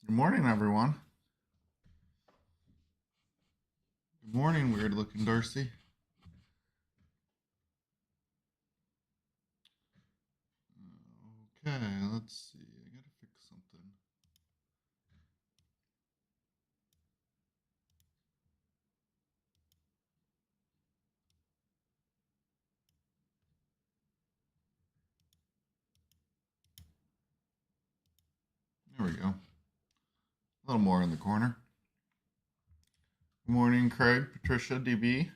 Good morning, everyone. Good morning, weird looking Darcy. Okay, let's see. I gotta fix something. There we go. A little more in the corner. Good morning, Craig, Patricia, DB.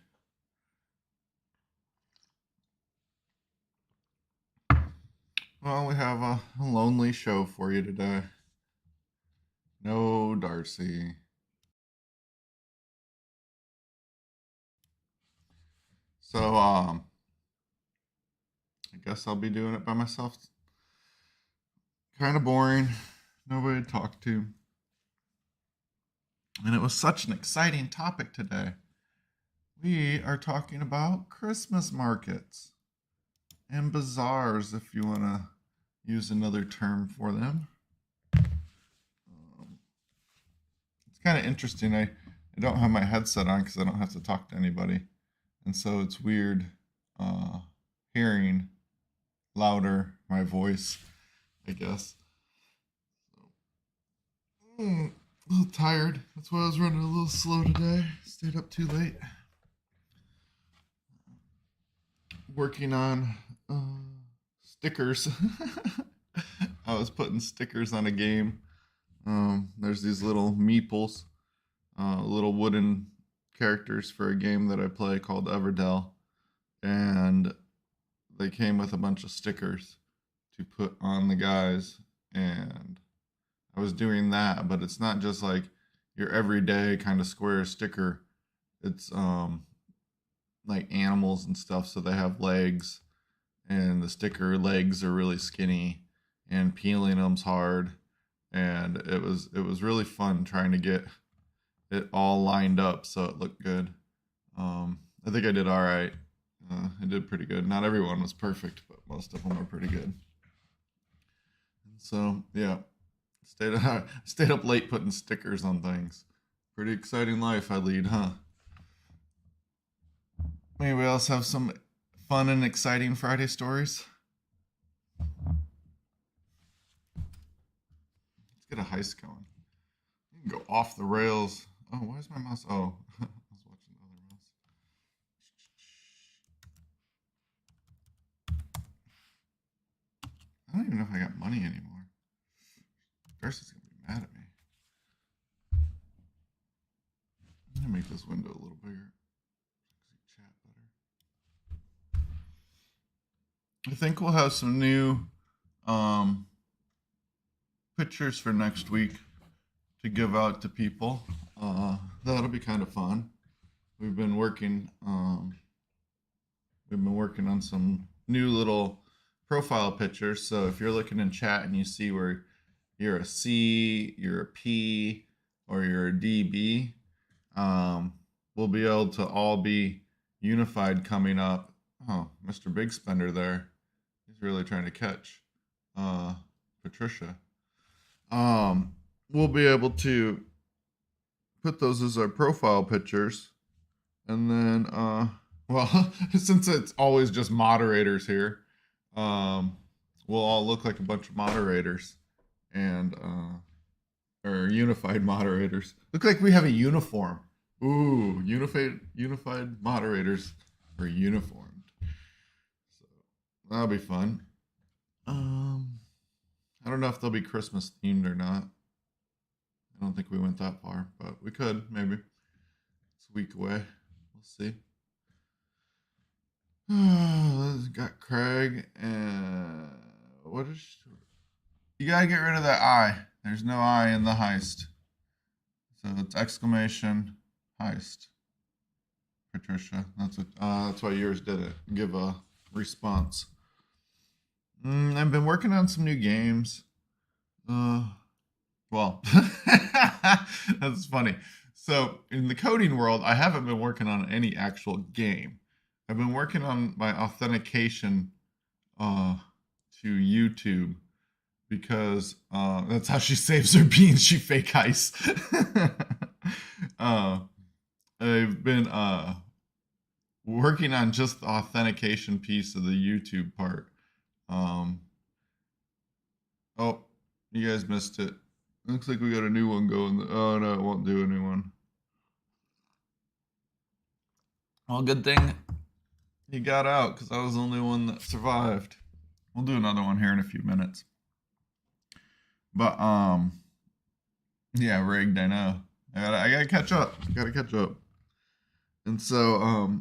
Well, we have a lonely show for you today. No Darcy. So, I guess I'll be doing it by myself. Kind of boring. Nobody to talk to. And it was such an exciting topic today. We are talking about Christmas markets and bazaars, if you want to use another term for them. It's kind of interesting. I don't have my headset on because I don't have to talk to anybody. And so it's weird hearing louder my voice, I guess. A little tired. That's why I was running a little slow today. Stayed up too late. Working on stickers. I was putting stickers on a game. There's these little meeples, little wooden characters for a game that I play called Everdell, and they came with a bunch of stickers to put on the guys, and I was doing that, but it's not just like your everyday kind of square sticker. It's like animals and stuff, so they have legs, and the sticker legs are really skinny, and peeling them's hard, and it was really fun trying to get it all lined up so it looked good. I think I did all right. I did pretty good. Not everyone was perfect, but most of them were pretty good. So yeah, stayed up late putting stickers on things. Pretty exciting life I lead, huh? Anybody else have some fun and exciting Friday stories? Let's get a heist going. You can go off the rails. Oh, why is my mouse? Oh, I was watching the other mouse. I don't even know if I got money anymore. Darcy's gonna be mad at me. I'm gonna make this window a little bigger. So I can see chat better. I think we'll have some new um, pictures for next week to give out to people. That'll be kind of fun. We've been working. We've been working on some new little profile pictures. So if you're looking in chat and you see where you're a C, you're a P, or you're a DB, we'll be able to all be unified coming up. Oh, Mr. Big Spender there. He's really trying to catch Patricia. We'll be able to put those as our profile pictures. And then, well, since it's always just moderators here, um, we'll all look like a bunch of moderators and, or unified moderators. Look like we have a uniform. Ooh, unified moderators are uniformed. So that'll be fun. Um, I don't know if they'll be Christmas themed or not. I don't think we went that far, but we could maybe. It's a week away. We'll see. Got Craig and what is? You gotta get rid of that I. There's no I in the heist, so it's exclamation heist. Patricia, that's why yours did it. Give a response. I've been working on some new games. Well, that's funny. So in the coding world, I haven't been working on any actual game. I've been working on my authentication uh, to YouTube because that's how she saves her beans. She fake ice. uh, I've been working on just the authentication piece of the YouTube part. Um, oh, you guys missed it. Looks like we got a new one going. Oh no, it won't do a new one. Well, good thing he got out because I was the only one that survived. We'll do another one here in a few minutes. But yeah, rigged. I know. I gotta catch up. And so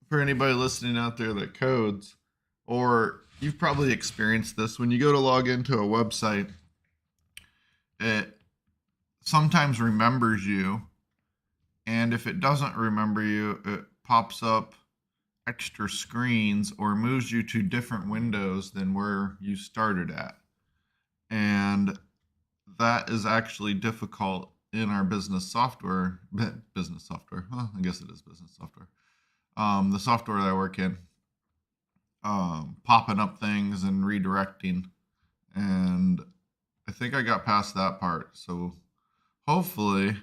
for anybody listening out there that codes, or you've probably experienced this when you go to log into a website, it sometimes remembers you, and if it doesn't remember you, it pops up extra screens or moves you to different windows than where you started at. And that is actually difficult in our business software. Well, I guess it is business software. The software that I work in, popping up things and redirecting. And I think I got past that part. So hopefully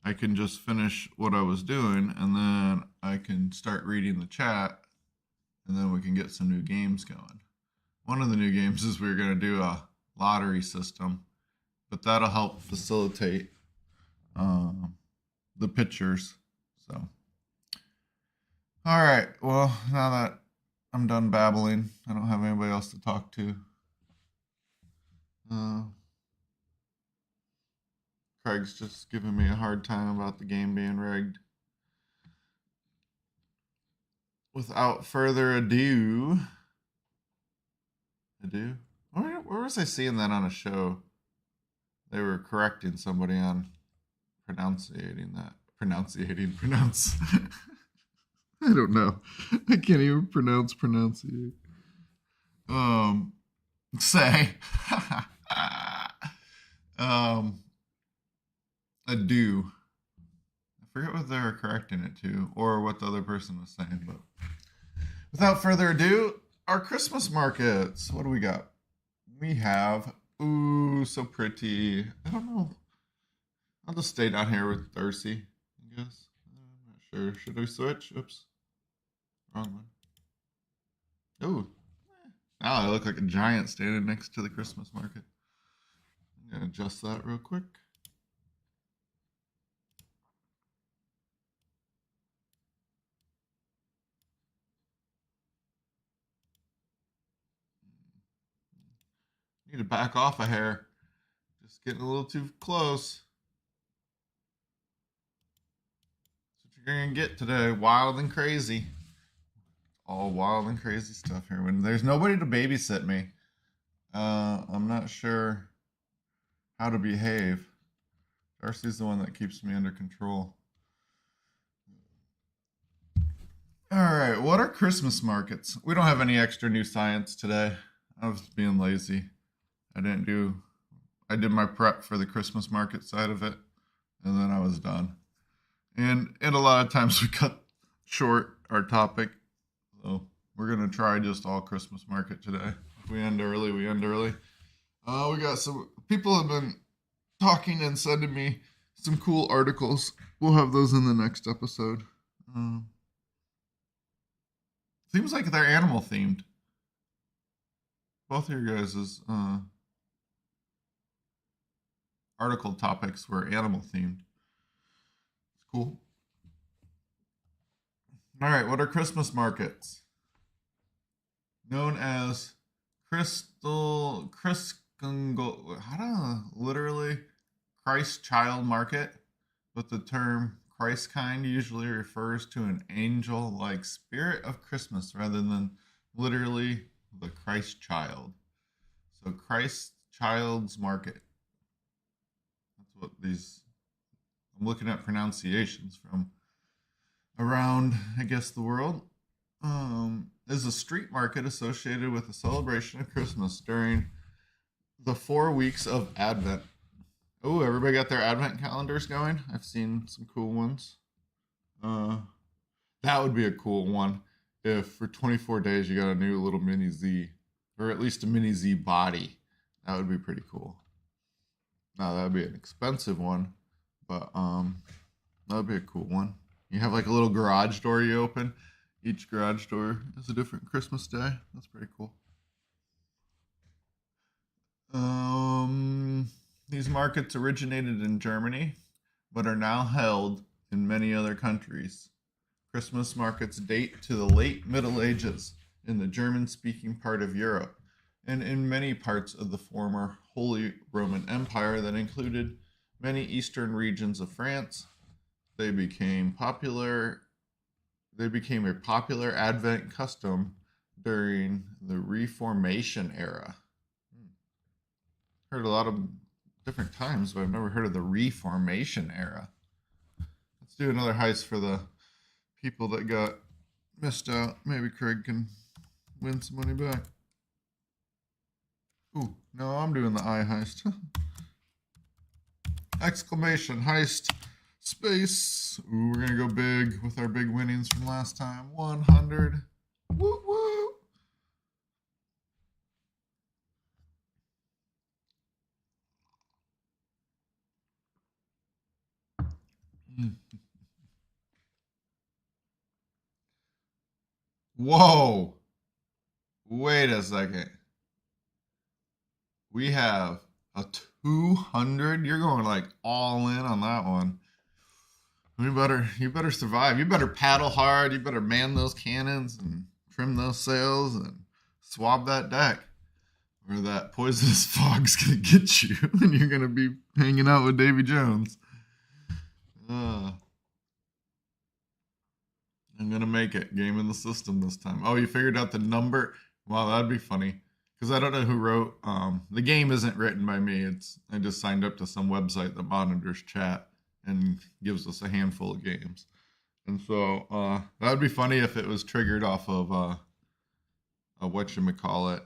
I can just finish what I was doing, and then I can start reading the chat, and then we can get some new games going. One of the new games is we're going to do a lottery system, but that'll help facilitate the pictures. So, all right. Well, now that I'm done babbling, I don't have anybody else to talk to. Craig's just giving me a hard time about the game being rigged. Without further ado, where was I seeing that on a show? They were correcting somebody on pronunciating that. Pronounce. I don't know. I can't even pronunciate. Say. Ado. I forget what they were correcting it to, or what the other person was saying, but without further ado, our Christmas markets. What do we got? We have, ooh, so pretty. I don't know. I'll just stay down here with Darcy, I guess. I'm not sure. Should we switch? Oops. Wrong one. Ooh. Now I look like a giant standing next to the Christmas market. I'm going to adjust that real quick. Need to back off a hair. Just getting a little too close. That's what you're going to get today. Wild and crazy. All wild and crazy stuff here. When there's nobody to babysit me, I'm not sure how to behave. Darcy's the one that keeps me under control. All right, what are Christmas markets? We don't have any extra new science today. I was being lazy. I did my prep for the Christmas market side of it, and then I was done. And a lot of times we cut short our topic, so we're gonna try just all Christmas market today. If we end early, we end early. We got some people have been talking and sending me some cool articles. We'll have those in the next episode. Seems like they're animal themed. Both of your guys' article topics were animal themed. It's cool. All right, what are Christmas markets? Known as literally Christ Child Market, but the term Christ kind usually refers to an angel-like spirit of Christmas rather than literally the Christ child. So Christ Child's Market. That's what these, I'm looking at pronunciations from around, I guess, the world. Is a street market associated with the celebration of Christmas during the 4 weeks of Advent. Oh, everybody got their Advent calendars going? I've seen some cool ones. That would be a cool one if for 24 days you got a new little mini Z, or at least a mini Z body. That would be pretty cool. Now that would be an expensive one, but that would be a cool one. You have like a little garage door you open. Each garage door is a different Christmas day. That's pretty cool. These markets originated in Germany, but are now held in many other countries. Christmas markets date to the late Middle Ages in the German-speaking part of Europe and in many parts of the former Holy Roman Empire that included many eastern regions of France. They became a popular Advent custom during the Reformation era. Heard a lot of different times, but I've never heard of the Reformation era. Let's do another heist for the people that got missed out. Maybe Craig can win some money back. Ooh, no, I'm doing the eye heist. Exclamation heist space. Ooh, we're gonna go big with our big winnings from last time. 100. Woo woo. Whoa. Wait a second. We have a 200. You're going like all in on that one. You better survive. You better paddle hard. You better man those cannons and trim those sails and swab that deck, or that poisonous fog's gonna get you, and you're gonna be hanging out with Davy Jones. I'm gonna make it. Game in the system this time. Oh, you figured out the number? Wow, that'd be funny. Because I don't know who wrote. The game isn't written by me. I just signed up to some website that monitors chat and gives us a handful of games. And so that would be funny if it was triggered off of a whatchamacallit,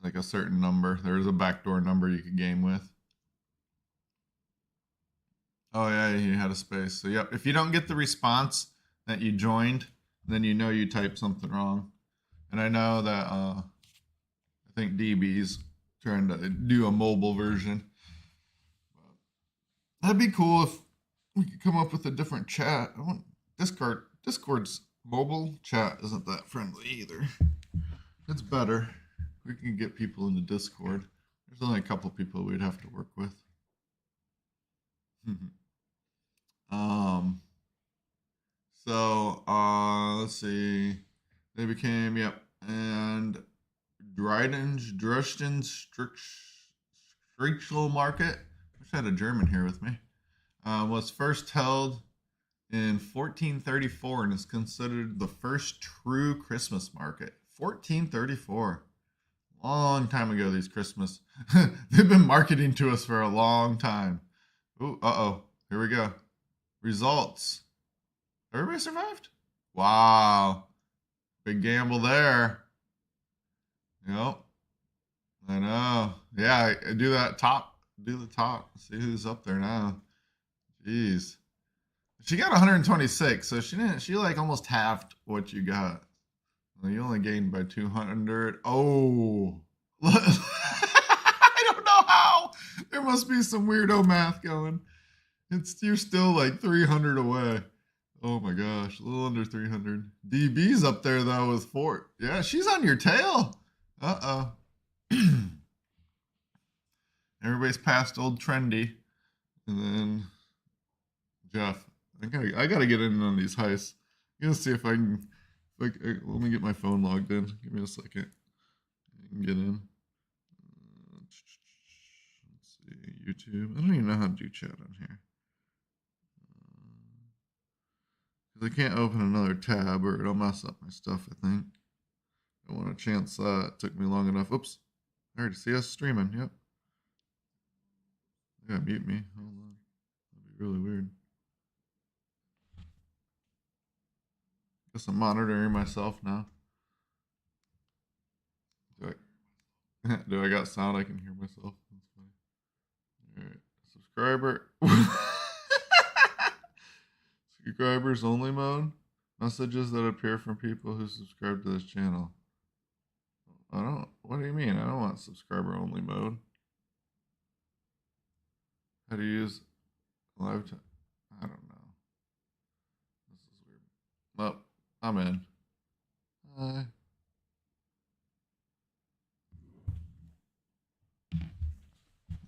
like a certain number. There was a backdoor number you could game with. Oh yeah, you had a space. So yep, if you don't get the response that you joined, then you know you typed something wrong. And I know that I think DB's trying to do a mobile version. That'd be cool if we could come up with a different chat. I want Discord's mobile chat isn't that friendly either. It's better. We can get people into Discord. There's only a couple people we'd have to work with. Let's see. They became, yep, and Drosten Strichel Market. Wish I had a German here with me. Was first held in 1434 and is considered the first true Christmas market. 1434. Long time ago, these Christmas. They've been marketing to us for a long time. Ooh, uh-oh. Here we go. Results. Everybody survived? Wow. Big gamble there. Yep. I know. Yeah, do that top. Do the top. See who's up there now. Jeez. She got 126, so she like almost halved what you got. Well, you only gained by 200. Oh. I don't know how. There must be some weirdo math going. You're still like 300 away. Oh my gosh, a little under 300. DB's up there though with 4. Yeah, she's on your tail. Uh-oh. Everybody's past old Trendy. And then Jeff. I gotta get in on these heists. I'm gonna see if I can. Let me get my phone logged in. Give me a second. I can get in. Let's see. YouTube. I don't even know how to do chat on here. Because I can't open another tab or it'll mess up my stuff, I think. I want to chance that. It took me long enough. Oops. I already see us streaming. Yep. Yeah, mute me. Hold on. That'd be really weird. Guess I'm monitoring myself now. Do I got sound? I can hear myself. That's funny. All right. Subscriber. Subscribers only mode. Messages that appear from people who subscribe to this channel. I don't. What do you mean? I don't want subscriber only mode. How to use live time? I don't know. This is weird. Nope. I'm in.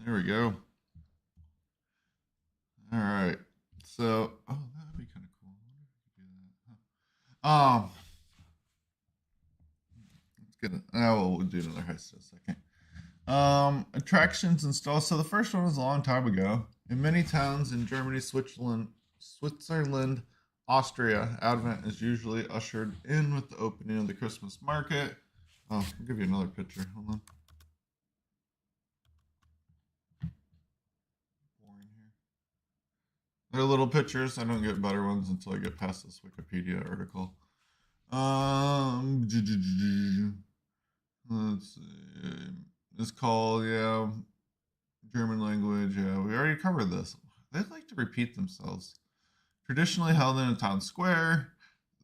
There we go. All right. So, oh, that'd be kind of cool. Let's get it. Oh, we'll do another heist in a second. Attractions installed. So the first one was a long time ago. In many towns in Germany, Switzerland, Austria, Advent is usually ushered in with the opening of the Christmas market. Oh, I'll give you another picture. Hold on. Boring here. They're little pictures. I don't get better ones until I get past this Wikipedia article. Let's see. It's called, yeah, German language. Yeah, we already covered this. They like to repeat themselves. Traditionally held in a town square,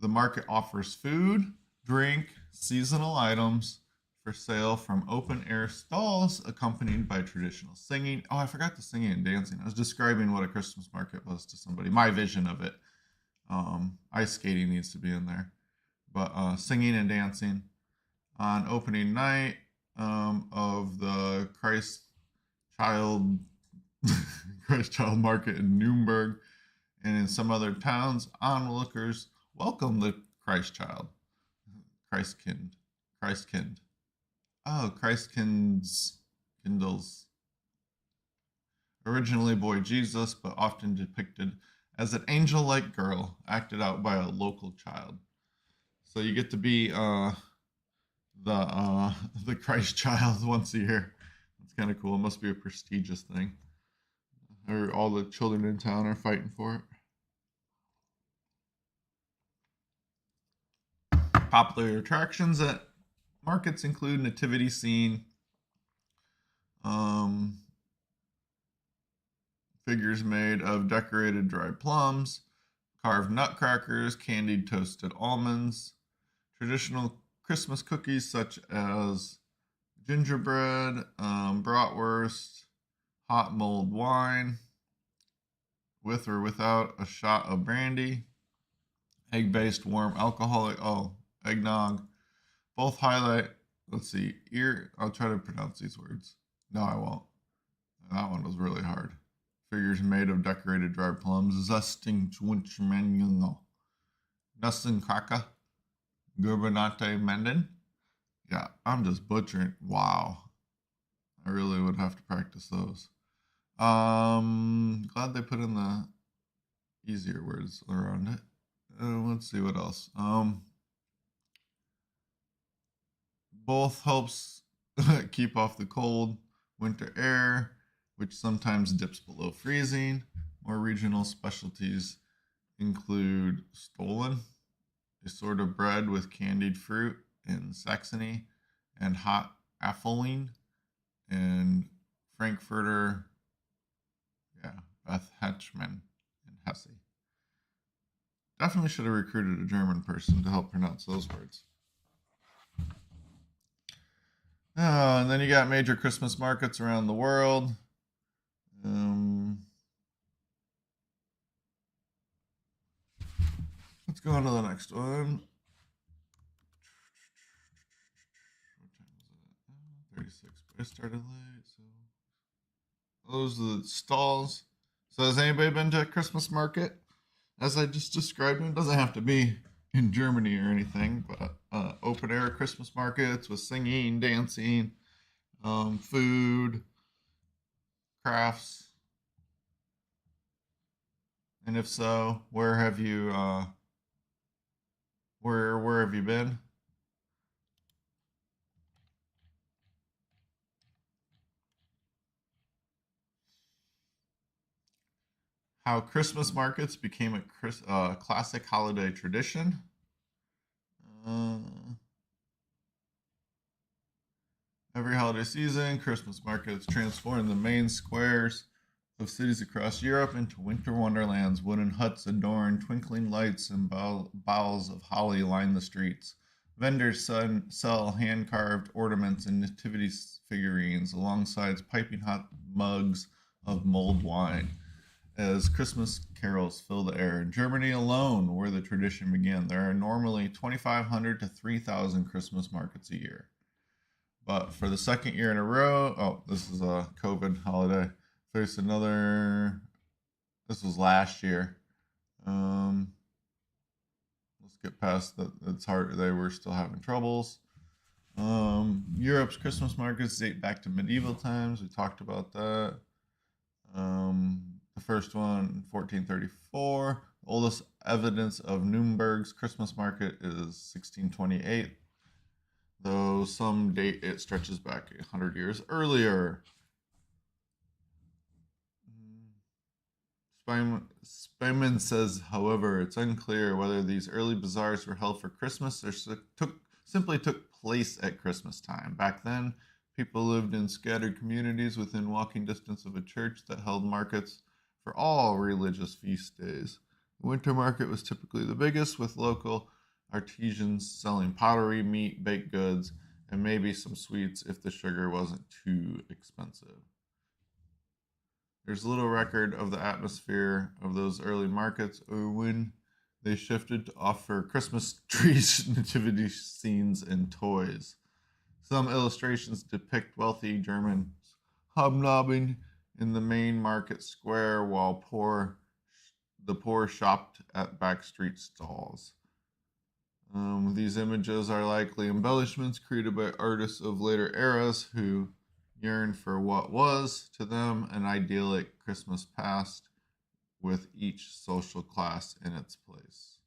the market offers food, drink, seasonal items for sale from open air stalls accompanied by traditional singing. Oh, I forgot the singing and dancing. I was describing what a Christmas market was to somebody, my vision of it. Ice skating needs to be in there, but singing and dancing on opening night of the Christ Child Christ Child Market in Nuremberg and in some other towns. Onlookers welcome the Christ Child, Christkind. Oh, Kindles. Originally boy Jesus, but often depicted as an angel-like girl, acted out by a local child. So you get to be the Christ Child once a year. It's kind of cool. It must be a prestigious thing. Or all the children in town are fighting for it. Popular attractions at markets include nativity scene, figures made of decorated dried plums, carved nutcrackers, candied toasted almonds, traditional Christmas cookies such as gingerbread, bratwurst, hot mulled wine, with or without a shot of brandy, egg-based warm alcoholic, eggnog. Both highlight, let's see, I'll try to pronounce these words. No, I won't. That one was really hard. Figures made of decorated dried plums, zesting Schwunschmenjungo, Nussenkaka, Gurbinate Menden. Yeah, I'm just butchering. Wow. I really would have to practice those. Glad they put in the easier words around it. Let's see what else. Both helps keep off the cold winter air, which sometimes dips below freezing. More regional specialties include Stollen, a sort of bread with candied fruit in Saxony, and hot Affeling, and Frankfurter, Beth Hetchman in Hesse. Definitely should have recruited a German person to help pronounce those words. And then you got major Christmas markets around the world. Let's go on to the next one. What time is it? 36. But I started late, so those are the stalls. So has anybody been to a Christmas market? As I just described, it doesn't have to be in Germany or anything, but open air Christmas markets with singing, dancing, food, crafts. And if so, where have you where have you been? How Christmas markets became a classic holiday tradition. Every holiday season, Christmas markets transform the main squares of cities across Europe into winter wonderlands. Wooden huts adorned, twinkling lights and boughs of holly line the streets. Vendors sell hand-carved ornaments and nativity figurines alongside piping hot mugs of mulled wine as Christmas carols fill the air. In Germany alone, where the tradition began, there are normally 2,500 to 3,000 Christmas markets a year. But for the second year in a row, this is a COVID holiday. There's another. This was last year. Let's get past that. It's hard. They were still having troubles. Europe's Christmas markets date back to medieval times. We talked about that. The first one, 1434. The oldest evidence of Nuremberg's Christmas market is 1628, though some date it stretches back 100 years earlier. Speyman says, however, it's unclear whether these early bazaars were held for Christmas or simply took place at Christmas time. Back then, people lived in scattered communities within walking distance of a church that held markets for all religious feast days. The winter market was typically the biggest, with local artisans selling pottery, meat, baked goods, and maybe some sweets if the sugar wasn't too expensive. There's little record of the atmosphere of those early markets or when they shifted to offer Christmas trees, nativity scenes, and toys. Some illustrations depict wealthy Germans hobnobbing in the main market square while the poor shopped at backstreet stalls. These images are likely embellishments created by artists of later eras who yearned for what was, to them, an idyllic Christmas past with each social class in its place.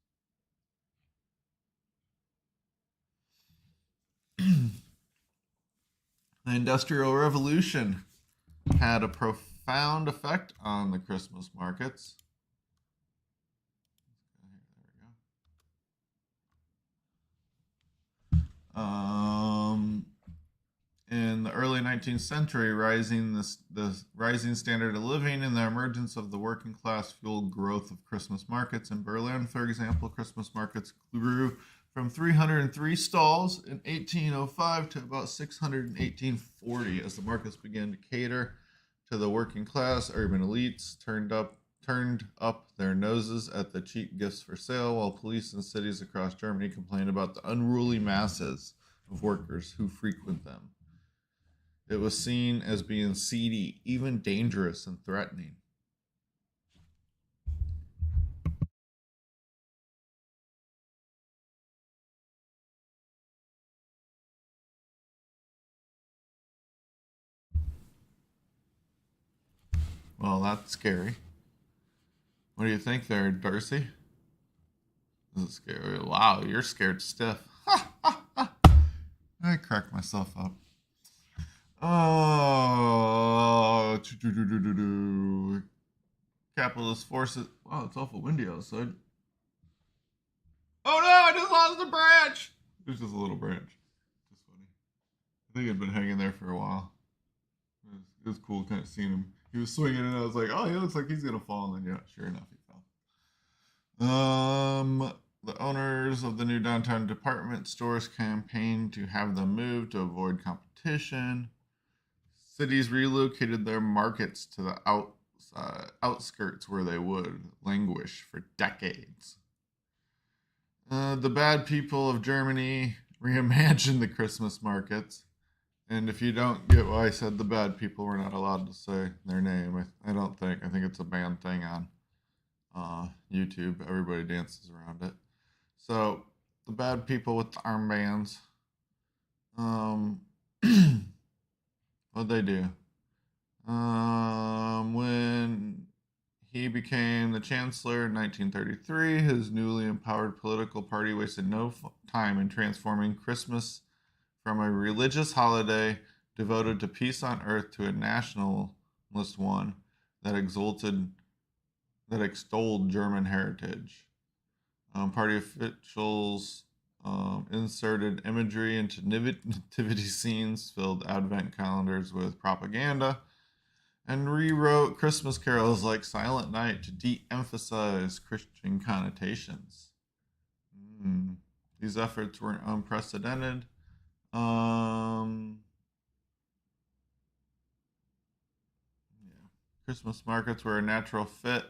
The Industrial Revolution had a profound effect on the Christmas markets. In the early 19th century, the rising standard of living and the emergence of the working class fueled growth of Christmas markets. In Berlin, for example, Christmas markets grew from 303 stalls in 1805 to about 600 in 1840 as the markets began to cater to the working class. Urban elites turned up their noses at the cheap gifts for sale, while police in cities across Germany complained about the unruly masses of workers who frequent them. It was seen as being seedy, even dangerous and threatening. Well, that's scary. What do you think there, Darcy? Is it scary? Wow, you're scared stiff. I cracked myself up. Oh, capitalist forces. Wow, it's awful windy outside. Oh no, I just lost a branch. It was just a little branch. Just funny. I think it had been hanging there for a while. It was cool kind of seeing him. He was swinging and I was like, oh, he looks like he's going to fall. And then, yeah, sure enough, he fell. The owners of the new downtown department stores campaigned to have them moved to avoid competition. Cities relocated their markets to the outskirts where they would languish for decades. The bad people of Germany reimagined the Christmas markets. And if you don't get why I said the bad people were not allowed to say their name, I don't think. I think it's a banned thing on YouTube. Everybody dances around it. So the bad people with the armbands, what'd they do? When he became the chancellor in 1933, his newly empowered political party wasted no time in transforming Christmas from a religious holiday devoted to peace on earth to a nationalist one that extolled German heritage. Party officials inserted imagery into nativity scenes, filled advent calendars with propaganda, and rewrote Christmas carols like Silent Night to de-emphasize Christian connotations. These efforts were unprecedented. Yeah. Christmas markets were a natural fit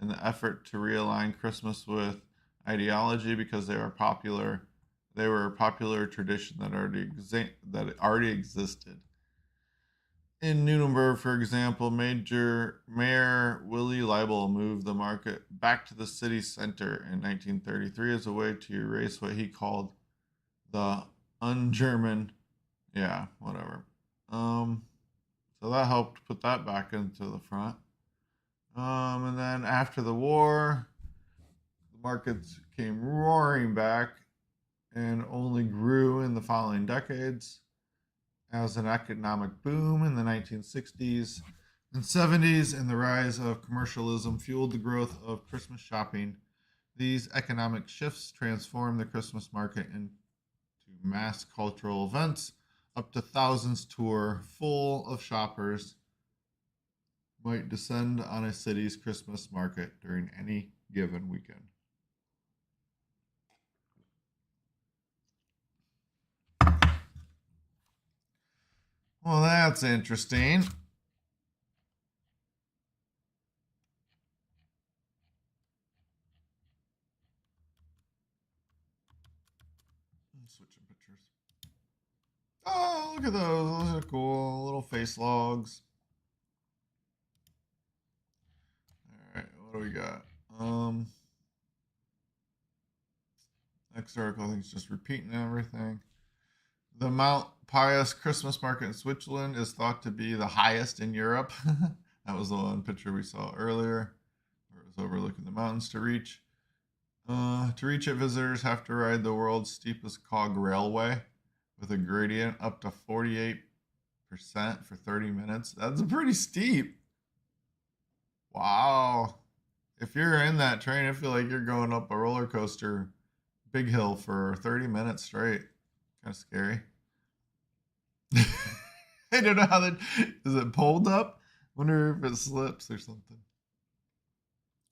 in the effort to realign Christmas with ideology because they were popular. They were a popular tradition that already existed. In Nuremberg, for example, Major Mayor Willy Leibel moved the market back to the city center in 1933 as a way to erase what he called the un-German, yeah, whatever. So that helped put that back into the front. And then after the war, the markets came roaring back and only grew in the following decades as an economic boom in the 1960s and 70s and the rise of commercialism fueled the growth of Christmas shopping. These economic shifts transformed the Christmas market into mass cultural events. Up to thousands tour full of shoppers might descend on a city's Christmas market during any given weekend. Well, that's interesting. Switching pictures. Oh, look at those. Those are cool. Little face logs. All right, what do we got? Next article, I think it's just repeating everything. The Mount Pius Christmas market in Switzerland is thought to be the highest in Europe. That was the one picture we saw earlier, where it was overlooking the mountains to reach. To reach it, visitors have to ride the world's steepest cog railway with a gradient up to 48% for 30 minutes. That's pretty steep. Wow. If you're in that train, I feel like you're going up a roller coaster, big hill for 30 minutes straight. Kind of scary. I don't know how that is. It pulled up? Wonder if it slips or something.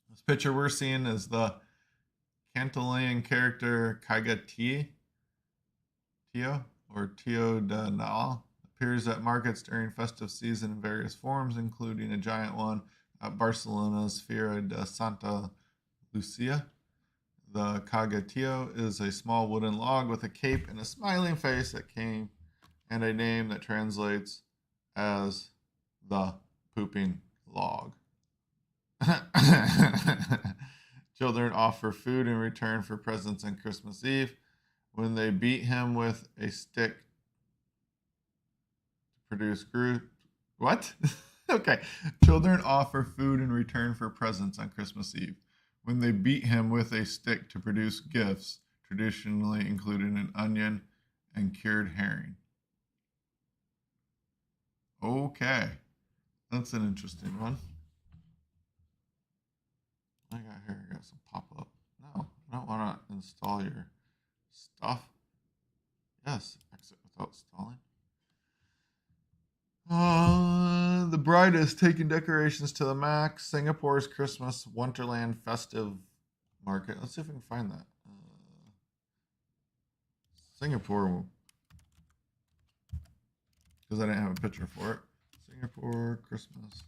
This picture we're seeing is the Cantillon character Kaiga Tio or Tio de Nal appears at markets during festive season in various forms, including a giant one at Barcelona's Fira de Santa Lucia. The Cagatio is a small wooden log with a cape and a smiling face that came and a name that translates as the pooping log. Children offer food in return for presents on Christmas Eve. When they beat him with a stick to produce group. What? Okay. Children offer food in return for presents on Christmas Eve. When they beat him with a stick to produce gifts, traditionally including an onion and cured herring. Okay. That's an interesting one. I got some pop up. No, I don't want to install your stuff. Yes, exit without stalling. The bride is taking decorations to the max. Singapore's Christmas Wonderland festive market. Let's see if we can find that. Singapore, because I didn't have a picture for it. Singapore Christmas.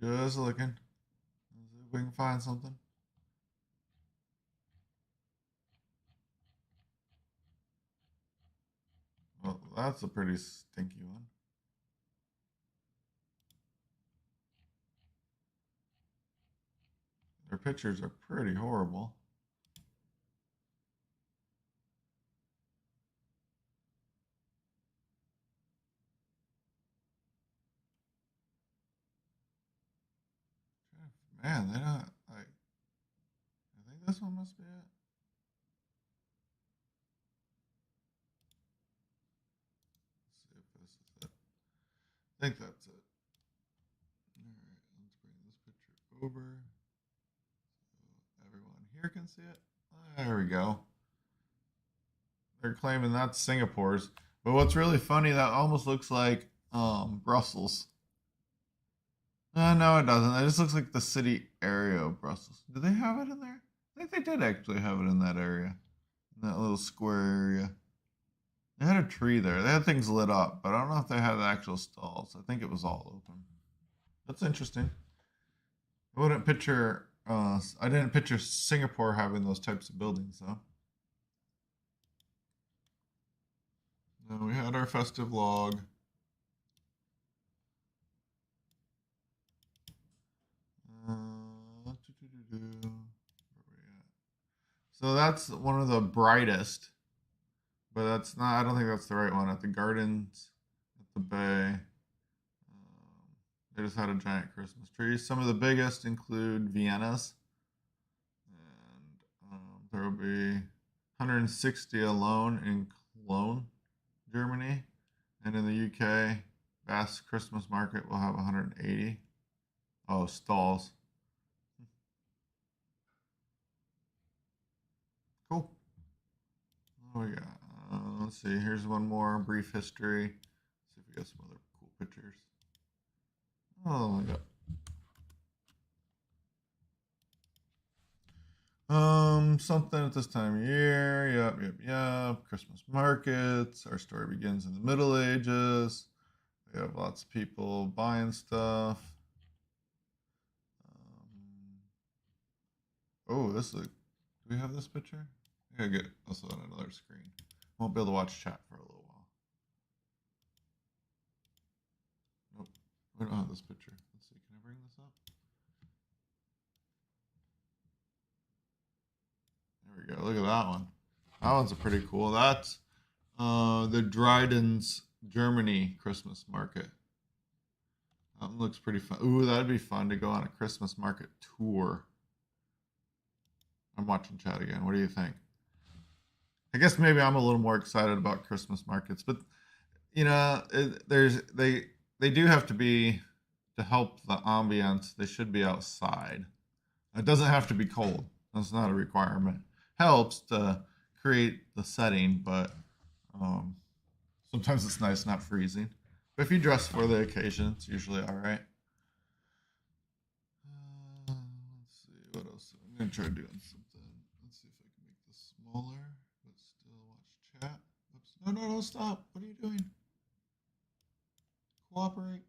Just looking. Let's see if we can find something. Well, that's a pretty stinky one. Their pictures are pretty horrible. Man, they don't like. I think this one must be it. Let's see if this is it. I think that's it. All right, let's bring this picture over so everyone Americans see it? There we go. They're claiming that's Singapore's. But what's really funny, that almost looks like Brussels. No, it doesn't. It just looks like the city area of Brussels. Do they have it in there? I think they did actually have it in that area. In that little square area. They had a tree there. They had things lit up, but I don't know if they had actual stalls. I think it was all open. That's interesting. I wouldn't picture. I didn't picture Singapore having those types of buildings, though. No, we had our festive log. Where we at? So that's one of the brightest, but that's not. I don't think that's the right one. At the gardens, at the bay, they just had a giant Christmas tree. Some of the biggest include Vienna's, and there will be 160 alone in Cologne, Germany, and in the UK, Bass Christmas Market will have 180. Oh, stalls. Cool. What we got? Let's see. Here's one more brief history. Let's see if we got some other cool pictures. Oh my god. Something at this time of year. Yep. Christmas markets. Our story begins in the Middle Ages. We have lots of people buying stuff. Oh, this is. Do we have this picture? I gotta get this on another screen. Won't be able to watch chat for a little while. Nope, we don't have this picture. Let's see. Can I bring this up? There we go. Look at that one. That one's a pretty cool. That's the Dryden's Germany Christmas market. That one looks pretty fun. Ooh, that'd be fun to go on a Christmas market tour. I'm watching chat again. What do you think? I guess maybe I'm a little more excited about Christmas markets, but you know, they do have to be to help the ambience. They should be outside. It doesn't have to be cold. That's not a requirement. Helps to create the setting, but sometimes it's nice not freezing. But if you dress for the occasion, it's usually all right. Let's see what else. I'm gonna try doing something. Let's see if I can make this smaller, but still watch chat. Oops. No, stop. What are you doing? Cooperate.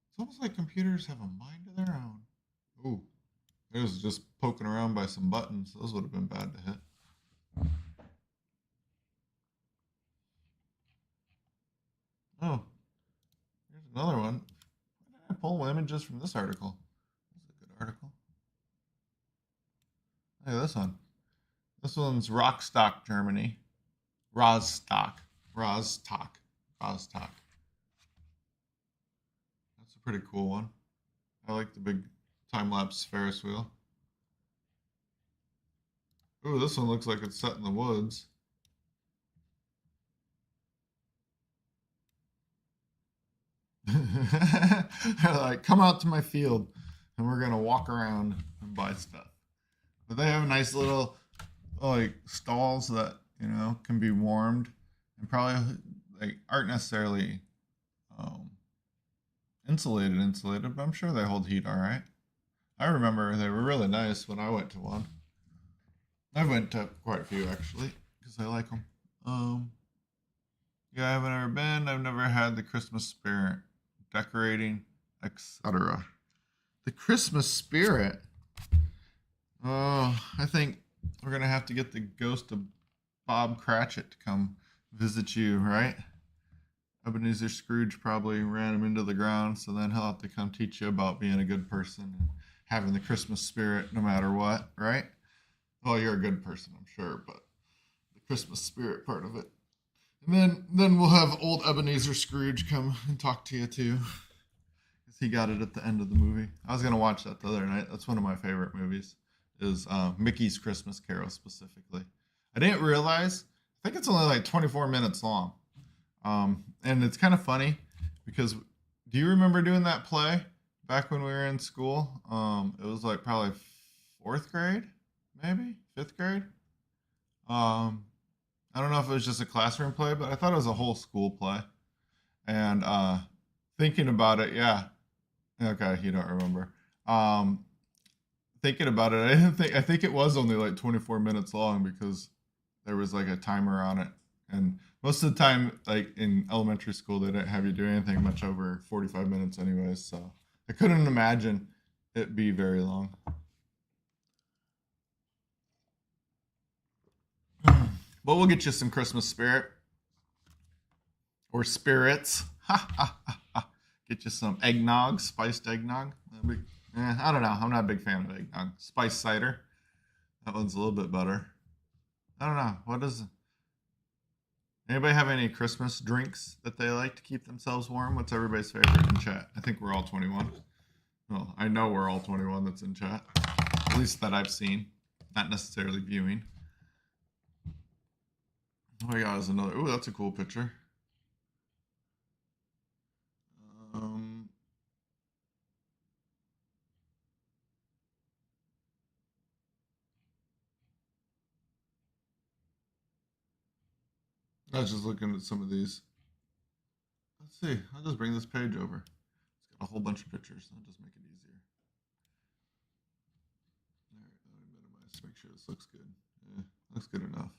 It's almost like computers have a mind of their own. Ooh, it was just poking around by some buttons. Those would have been bad to hit. Oh, here's another one. Why did I pull images from this article? This is a good article. Hey, this one. This one's Rostock, Germany. Rostock. That's a pretty cool one. I like the big time-lapse Ferris wheel. Ooh, this one looks like it's set in the woods. They're like, come out to my field and we're gonna walk around and buy stuff. But they have nice little like stalls that, you know, can be warmed and probably like aren't necessarily insulated, but I'm sure they hold heat all right. I remember they were really nice when I went to one. I went to quite a few actually because I like them. Yeah, I haven't ever been. I've never had the Christmas spirit, decorating, etc. The Christmas spirit. Oh, I think we're gonna have to get the ghost of Bob Cratchit to come visit you, right? Ebenezer Scrooge probably ran him into the ground, so then he'll have to come teach you about being a good person and having the Christmas spirit no matter what, right? Well, you're a good person, I'm sure, but the Christmas spirit part of it. And then we'll have old Ebenezer Scrooge come and talk to you too. Because he got it at the end of the movie. I was going to watch that the other night. That's one of my favorite movies, is Mickey's Christmas Carol specifically. I didn't realize, I think it's only like 24 minutes long. And it's kind of funny because do you remember doing that play back when we were in school. It was like probably fourth grade, maybe fifth grade. Um, I don't know if it was just a classroom play, but I thought it was a whole school play. And thinking about it, yeah. Okay, you don't remember. Um, Thinking about it, I didn't think. I think it was only like 24 minutes long because there was like a timer on it, and most of the time, like in elementary school, they didn't have you do anything much over 45 minutes, anyways. So I couldn't imagine it be very long. But we'll get you some Christmas spirit or spirits. Get you some eggnog, spiced eggnog. I don't know. I'm not a big fan of eggnog. Spiced cider. That one's a little bit better. I don't know. What is anybody have any Christmas drinks that they like to keep themselves warm? What's everybody's favorite in chat? I think we're all 21. Well, I know we're all 21 that's in chat. At least that I've seen. Not necessarily viewing. Oh my god, there's another. Ooh, that's a cool picture. Um, I was just looking at some of these. Let's see. I'll just bring this page over. It's got a whole bunch of pictures. I'll just make it easier. All right, let me minimize to make sure this looks good. Yeah, looks good enough.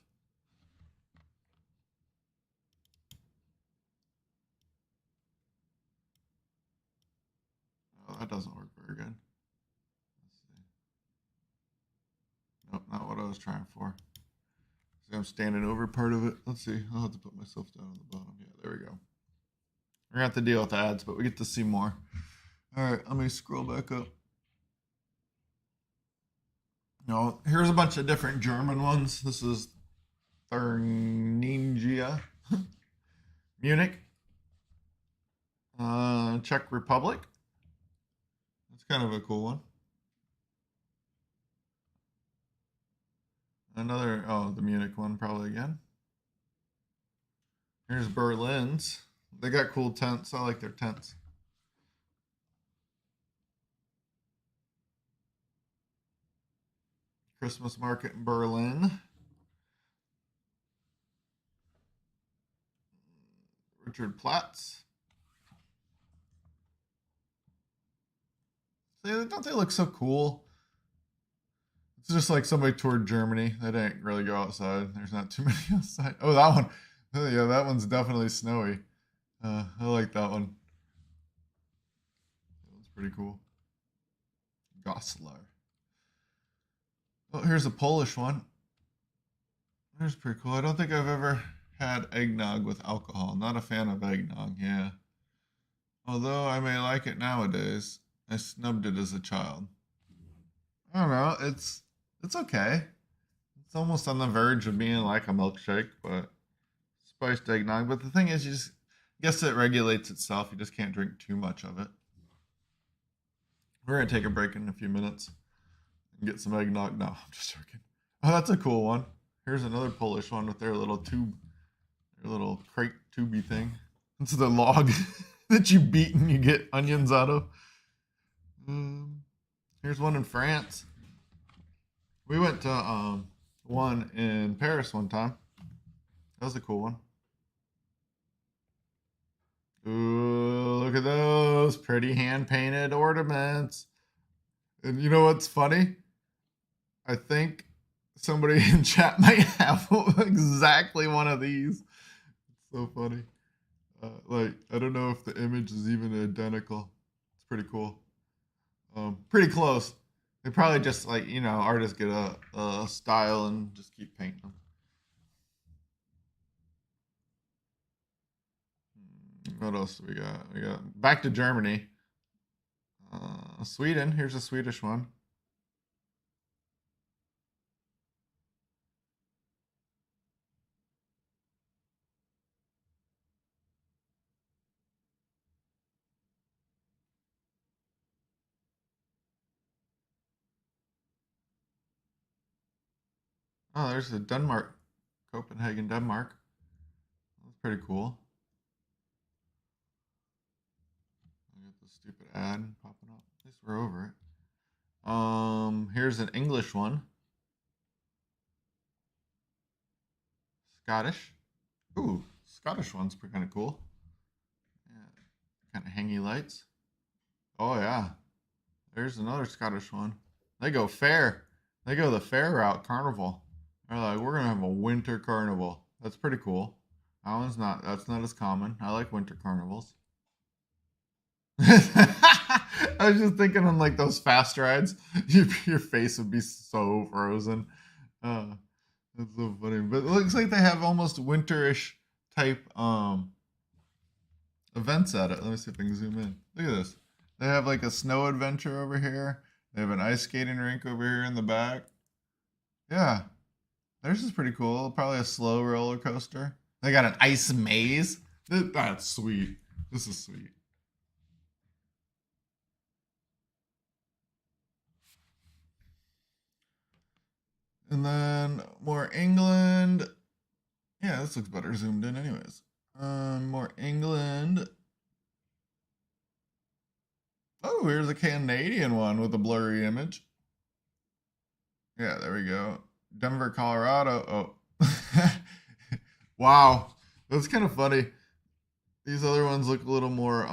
Oh, that doesn't work very good. Let's see. Nope, not what I was trying for. See, I'm standing over part of it. Let's see. I'll have to put myself down on the bottom. Yeah, there we go. We're gonna have to deal with ads, but we get to see more. All right, let me scroll back up. No, here's a bunch of different German ones. This is Thuringia, Munich, Czech Republic. That's kind of a cool one. Another, oh, the Munich one probably again. Here's Berlin's. They got cool tents. I like their tents. Christmas market in Berlin. Richard Platz. Don't they look so cool? It's just like somebody toured Germany. They didn't really go outside. There's not too many outside. Oh, that one. Oh, yeah, that one's definitely snowy. I like that one. That one's pretty cool. Goslar. Oh, here's a Polish one. There's pretty cool. I don't think I've ever had eggnog with alcohol. Not a fan of eggnog, yeah. Although I may like it nowadays. I snubbed it as a child. I don't know. It's okay. It's almost on the verge of being like a milkshake, but spiced eggnog. But the thing is, you just I guess it regulates itself. You just can't drink too much of it. We're gonna take a break in a few minutes and get some eggnog. No, I'm just joking. Oh, that's a cool one. Here's another Polish one with their little tube, their little crate tubey thing. It's the log that you beat and you get onions out of. Here's one in France. We went to one in Paris one time. That was a cool one. Ooh, look at those pretty hand painted ornaments. And you know what's funny? I think somebody in chat might have exactly one of these. It's so funny. Like, I don't know if the image is even identical. It's pretty cool. Pretty close. They probably just like, artists get a style and just keep painting them. What else do we got? We got back to Germany. Sweden. Here's a Swedish one. Oh, there's the Denmark, Copenhagen, Denmark. That's pretty cool. I got the stupid ad popping up. we're over it. Here's an English one. Scottish. Ooh, Scottish one's kind of cool. Yeah, kind of hangy lights. Oh yeah, there's another Scottish one. They go fair. They go the fair route, carnival. They're like, we're gonna have a winter carnival. That's pretty cool. That one's not. That's not as common. I like winter carnivals. I was just thinking on like those fast rides, your face would be so frozen. Uh, that's so funny. But it looks like they have almost winterish type events at it. Let me see if I can zoom in. Look at this. They have like a snow adventure over here. They have an ice skating rink over here in the back. Yeah, theirs is pretty cool. Probably a slow roller coaster. They got an ice maze. That's sweet. This is sweet. And then more England. Yeah, this looks better zoomed in, anyways. More England. Oh, here's a Canadian one with a blurry image. Yeah, there we go. Denver, Colorado. Oh. Wow. That's kind of funny. These other ones look a little more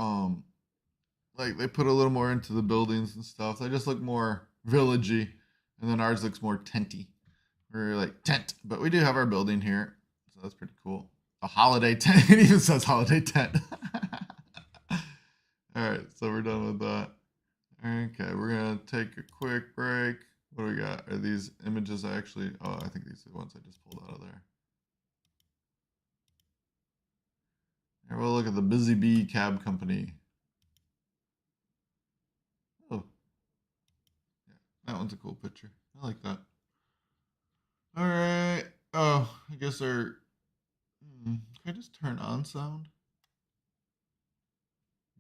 like they put a little more into the buildings and stuff. They just look more villagey. And then ours looks more tenty. We're like tent. But we do have our building here. So that's pretty cool. A holiday tent. It even says holiday tent. Alright, so we're done with that. Okay, we're gonna take a quick break. What do we got? Are these images actually? Oh, I think these are the ones I just pulled out of there. Here, we'll look at the Busy Bee Cab Company. Oh, yeah, that one's a cool picture. I like that. All right. Oh, I guess they're. Can I just turn on sound?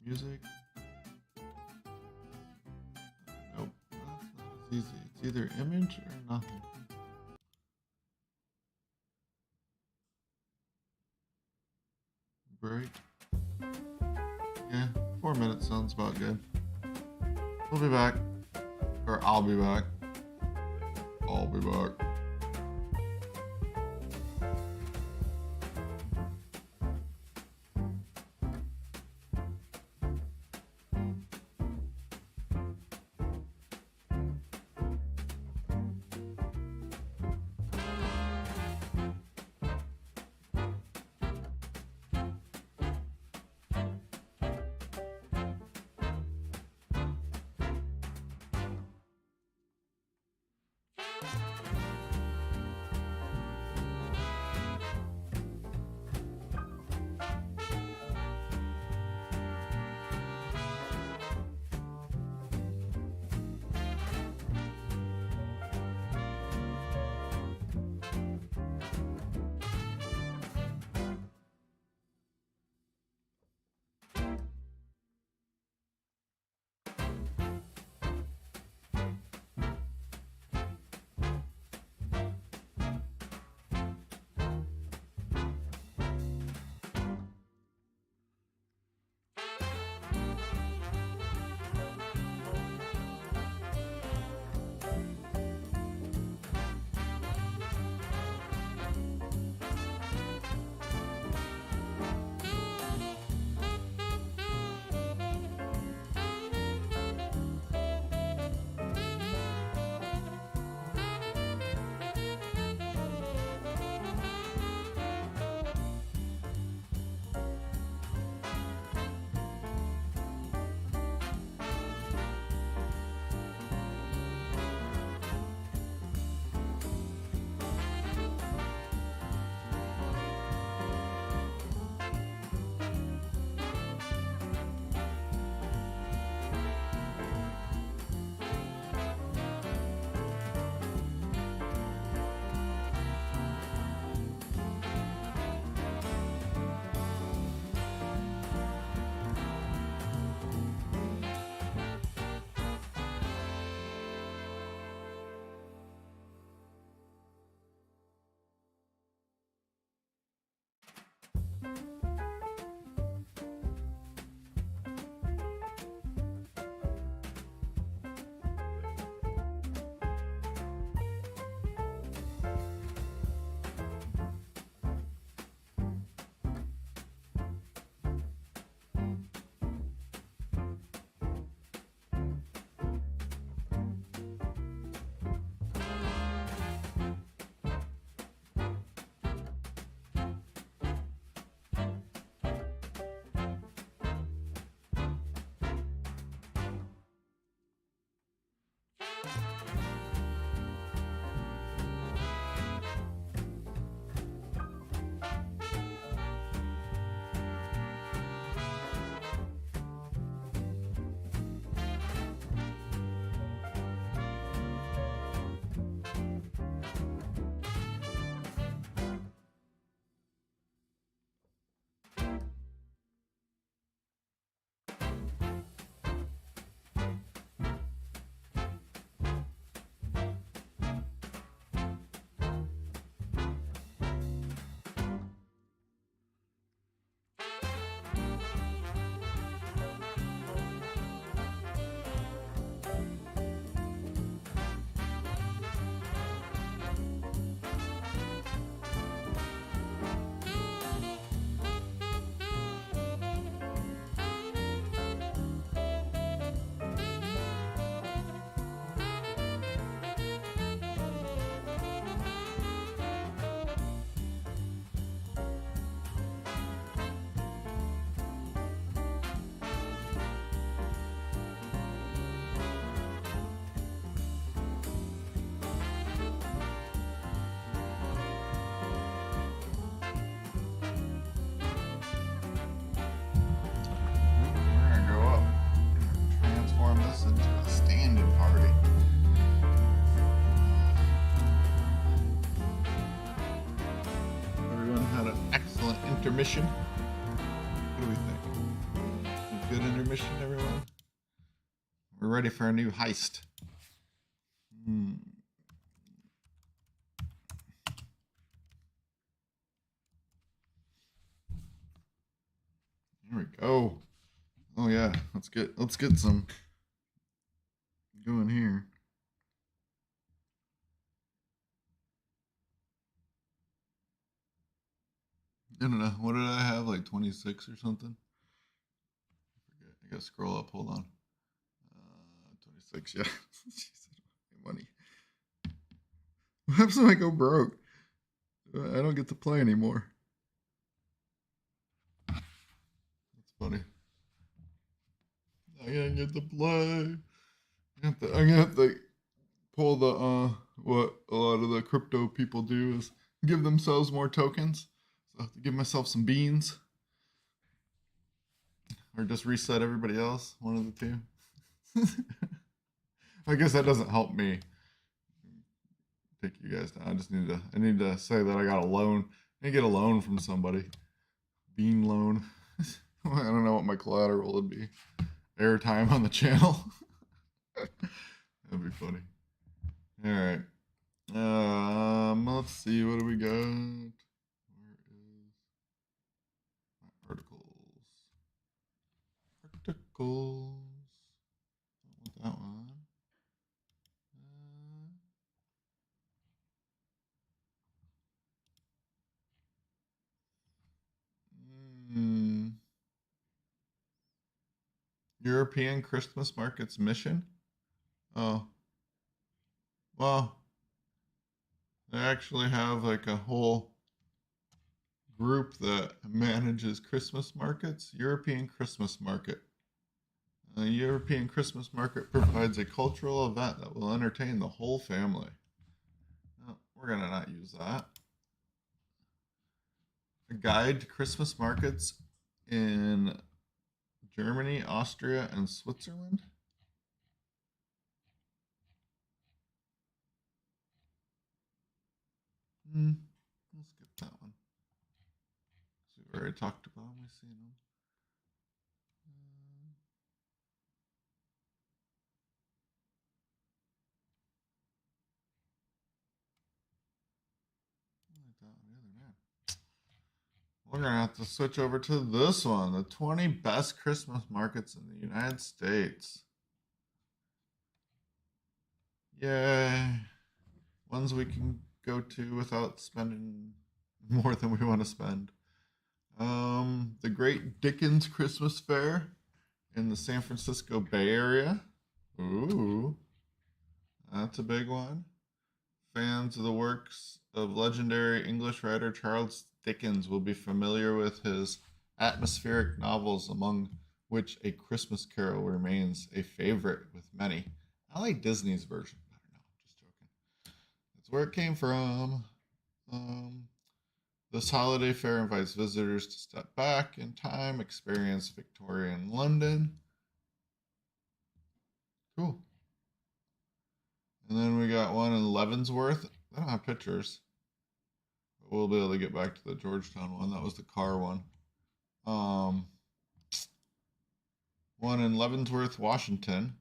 Music. Nope, that's not as easy. It's either image or nothing. Break. Yeah, 4 minutes sounds about good. We'll be back. Or I'll be back. I'll be back. intermission? What do we think? Good intermission, everyone? We're ready for a new heist. Here we go. Oh yeah, let's get some going here. I don't know. What did I have? Like 26 or something? I forget. I gotta scroll up. Hold on. 26. Yeah. Money. What happens when I go broke? I don't get to play anymore. That's funny. I gotta get to play. I'm gonna have to pull the what a lot of the crypto people do is give themselves more tokens. So I have to give myself some beans. Or just reset everybody else. One of the two. I guess that doesn't help me take you guys down. I need to say that I got a loan. I need to get a loan from somebody. Bean loan. I don't know what my collateral would be. Airtime on the channel. That'd be funny. All right. Let's see. What do we got? Where is my articles? Articles. Don't want that one. European Christmas markets mission. Oh, well, they actually have like a whole group that manages Christmas markets. European Christmas Market. The European Christmas Market provides a cultural event that will entertain the whole family. No, we're going to not use that. A guide to Christmas markets in Germany, Austria, and Switzerland. We'll skip that one. So we already talked about them. We've seen them. We're going to have to switch over to this one. The 20 best Christmas markets in the United States. Yay. Ones we can go to without spending more than we want to spend. The Great Dickens Christmas Fair in the San Francisco Bay Area. Ooh, that's a big one. Fans of the works of legendary English writer Charles Dickens will be familiar with his atmospheric novels, among which A Christmas Carol remains a favorite with many. I like Disney's version better now. Just joking. That's where it came from. This holiday fair invites visitors to step back in time, experience Victorian London. Cool. And then we got one in Leavenworth. I don't have pictures. But we'll be able to get back to the Georgetown one. That was the car one. One in Leavenworth, Washington.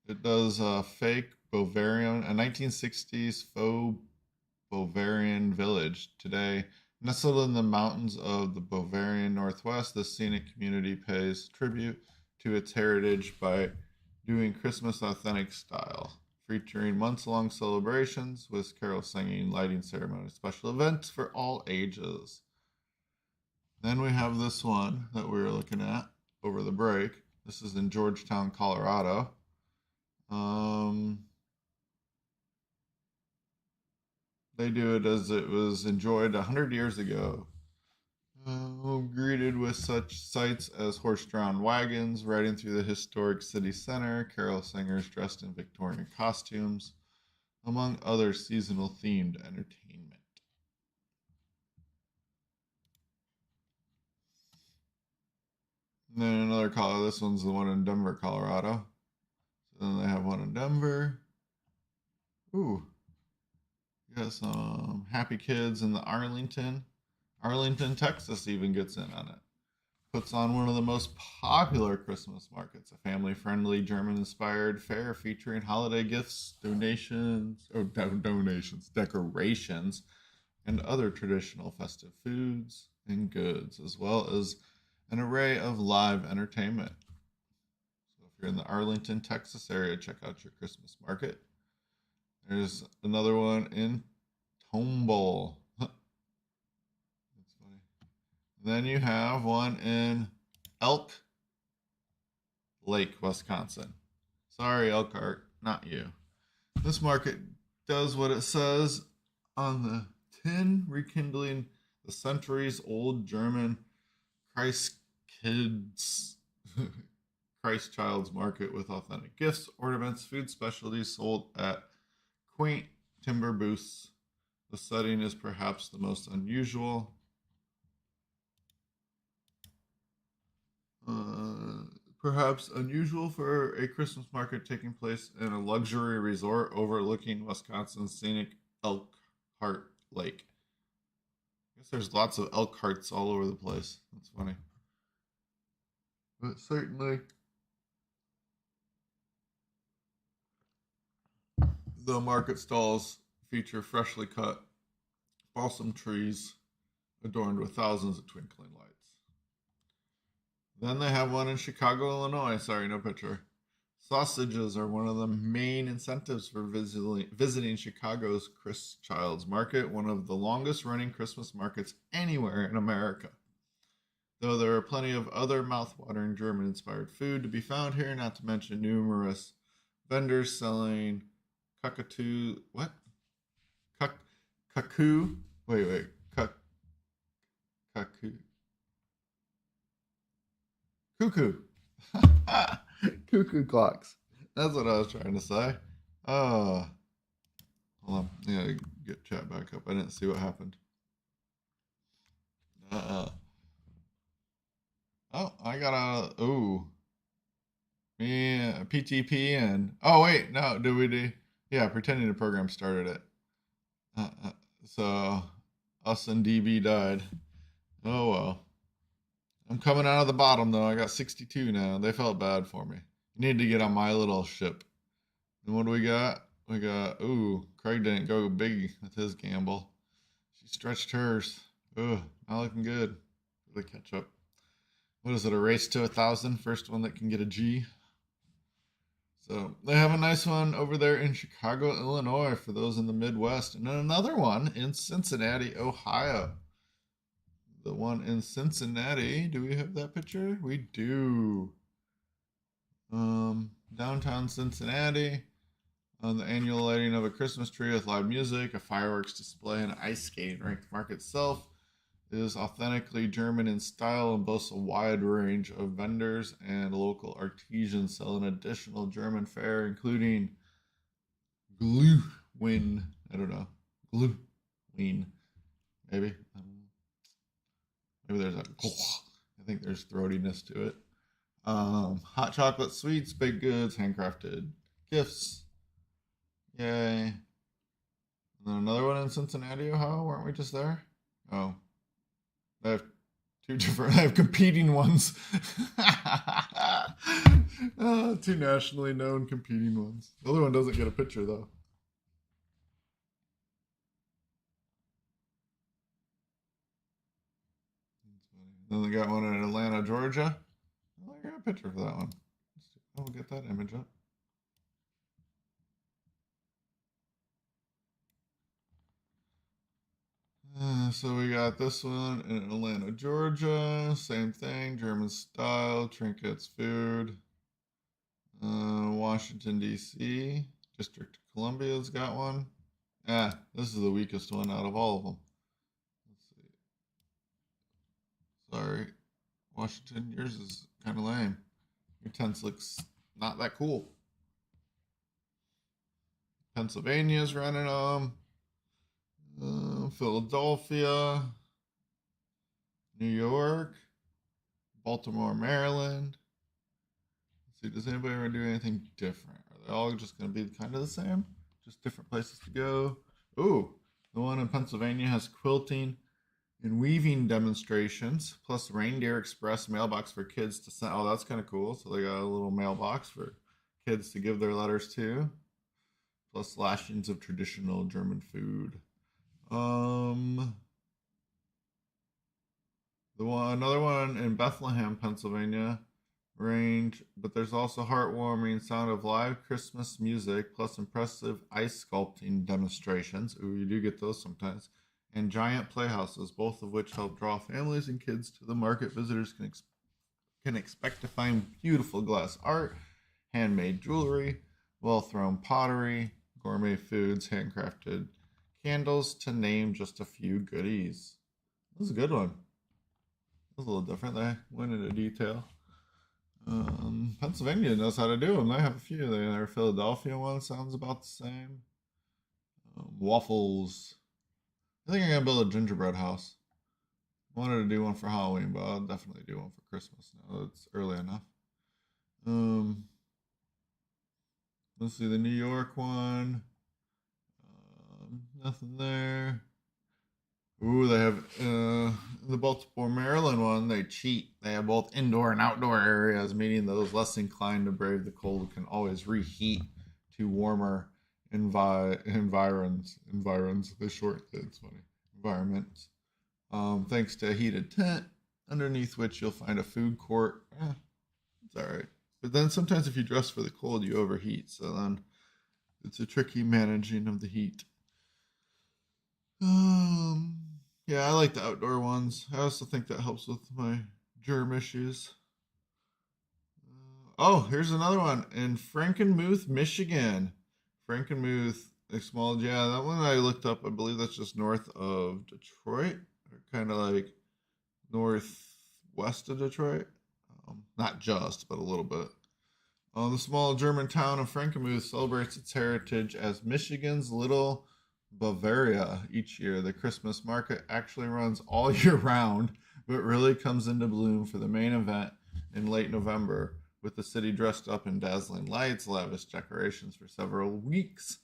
It does a fake Bavarian, a 1960s faux Bavarian village. Today, nestled in the mountains of the Bavarian Northwest, the scenic community pays tribute to its heritage by doing Christmas authentic style, featuring months-long celebrations with carol singing, lighting ceremonies, special events for all ages. Then we have this one that we were looking at over the break. This is in Georgetown, Colorado. They do it as it was enjoyed 100 years ago. Greeted with such sights as horse-drawn wagons riding through the historic city center, carol singers dressed in Victorian costumes, among other seasonal-themed entertainment. And then another Colorado. This one's the one in Denver, Colorado. So then they have one in Denver. Ooh. Got some happy kids in the Arlington, Texas even gets in on it. Puts on one of the most popular Christmas markets, a family-friendly German-inspired fair featuring holiday gifts, decorations, and other traditional festive foods and goods, as well as an array of live entertainment. So if you're in the Arlington, Texas area, check out your Christmas market. There's another one in Tomball. That's funny. Then you have one in Elk Lake, Wisconsin. Sorry, Elkhart, not you. This market does what it says on the tin, rekindling the centuries-old German Christ Child's market with authentic gifts, ornaments, food specialties sold at quaint timber booths. The setting is perhaps the most unusual. Perhaps unusual for a Christmas market taking place in a luxury resort overlooking Wisconsin's scenic Elkhart Lake. I guess there's lots of Elkharts all over the place. That's funny. But certainly, the market stalls feature freshly cut balsam trees adorned with thousands of twinkling lights. Then they have one in Chicago, Illinois. Sorry, no picture. Sausages are one of the main incentives for visiting Chicago's Christ Child's Market, one of the longest running Christmas markets anywhere in America. Though there are plenty of other mouth-watering German-inspired food to be found here, not to mention numerous vendors selling cuckoo. What? Cuckoo. Wait. Cuckoo. Cuckoo. Cuckoo clocks. That's what I was trying to say. Hold on. Yeah, get chat back up. I didn't see what happened. Oh, I got a. Ooh. Me, PTP, and. Oh, wait. No, did we do. Yeah, pretending the program started it. So, us and DB died. Oh, well. I'm coming out of the bottom, though. I got 62 now. They felt bad for me. You need to get on my little ship. And what do we got? We got, ooh, Craig didn't go big with his gamble. She stretched hers. Ugh, not looking good for the catch up. What is it, a race to 1,000? First one that can get a G. So they have a nice one over there in Chicago, Illinois for those in the Midwest. And then another one in Cincinnati, Ohio. The one in Cincinnati, do we have that picture? We do. Downtown Cincinnati, on the annual lighting of a Christmas tree with live music, a fireworks display, and ice skating rink. The market itself is authentically German in style and boasts a wide range of vendors and local artisans selling additional German fare, including Glühwein. I don't know. Glühwein. Maybe. Maybe there's I think there's throatiness to it. Hot chocolate sweets, baked goods, handcrafted gifts. Yay. And then another one in Cincinnati, Ohio. Weren't we just there? Oh. I have I have competing ones. Two nationally known competing ones. The other one doesn't get a picture, though. Then they got one in Atlanta, Georgia. Oh, I got a picture for that one. We'll get that image up. So we got this one in Atlanta, Georgia. Same thing, German style, trinkets, food. Washington, D.C. District of Columbia's got one. This is the weakest one out of all of them. Let's see. Sorry, Washington, yours is kind of lame. Your tents looks not that cool. Pennsylvania's running them. Philadelphia, New York, Baltimore, Maryland. Let's see, does anybody ever do anything different? Are they all just going to be kind of the same? Just different places to go? Ooh, The one in Pennsylvania has quilting and weaving demonstrations, plus Reindeer Express mailbox for kids to send. Oh, that's kind of cool. So they got a little mailbox for kids to give their letters to, plus lashings of traditional German food. Um, another one in Bethlehem, Pennsylvania, range, but there's also heartwarming sound of live Christmas music plus impressive ice sculpting demonstrations. Ooh, you do get those sometimes. And giant playhouses, both of which help draw families and kids to the market. Visitors can expect to find beautiful glass art, handmade jewelry, well-thrown pottery, gourmet foods, handcrafted candles, to name just a few goodies. That was a good one. It was a little different. They went into detail. Pennsylvania knows how to do them. They have a few. Their Philadelphia one sounds about the same. Waffles. I think I'm gonna build a gingerbread house. I wanted to do one for Halloween, but I'll definitely do one for Christmas now. It's early enough. Let's see the New York one. Nothing there. Ooh, they have the Baltimore, Maryland one. They cheat. They have both indoor and outdoor areas, meaning those less inclined to brave the cold can always reheat to warmer environs. They short. It's funny. Environments. Thanks to a heated tent, underneath which you'll find a food court. It's all right. But then sometimes if you dress for the cold, you overheat. So then it's a tricky managing of the heat. Yeah, I like the outdoor ones. I also think that helps with my germ issues. Oh, here's another one in Frankenmuth, Michigan. Frankenmuth, yeah, that one I looked up. I believe that's just north of Detroit, or kind of like northwest of Detroit. Not just, but a little bit. The small German town of Frankenmuth celebrates its heritage as Michigan's Little Bavaria each year. The Christmas market actually runs all year round, but really comes into bloom for the main event in late November, with the city dressed up in dazzling lights, lavish decorations for several weeks.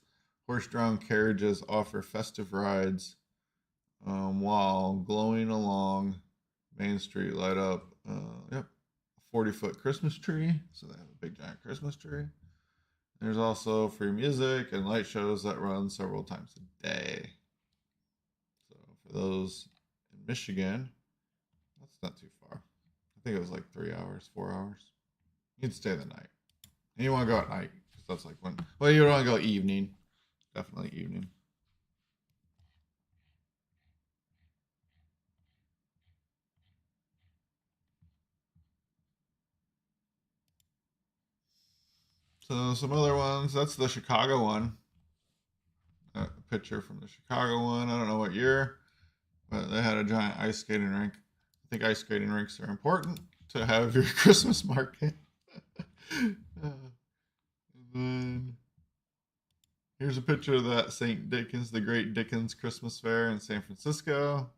Horse-drawn carriages offer festive rides while glowing along Main Street light up. Yep, 40-foot Christmas tree. So they have a big giant Christmas tree. There's also free music and light shows that run several times a day. So for those in Michigan, that's not too far. I think it was like 3 hours, 4 hours. You'd stay the night. And you want to go at night, because that's like when, well, you don't want to go evening. Definitely evening. So some other ones. That's the Chicago one. A picture from the Chicago one. I don't know what year, but they had a giant ice skating rink. I think ice skating rinks are important to have your Christmas market. And then here's a picture of that St. Dickens, the Great Dickens Christmas Fair in San Francisco.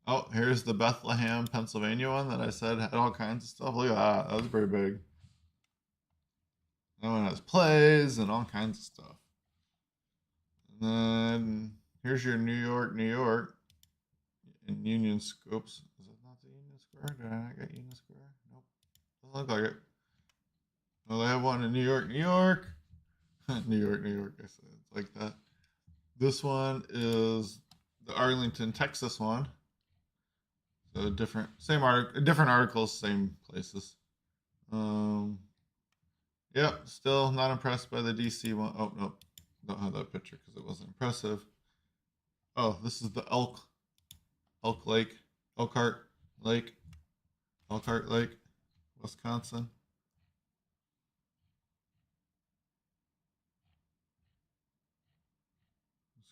Oh, here's the Bethlehem, Pennsylvania one that I said had all kinds of stuff. Look at that. That was pretty big. That one has plays and all kinds of stuff. And then here's your New York, New York in Union Scopes. Is that not the Union Square? Did I not get Union Square? Nope. Doesn't look like it. Well, they have one in New York, New York. New York, New York. I said it's like that. This one is the Arlington, Texas one. So different articles, same places. Yep, still not impressed by the DC one. Oh, nope. Don't have that picture because it wasn't impressive. Oh, this is the Elkhart Lake, Wisconsin.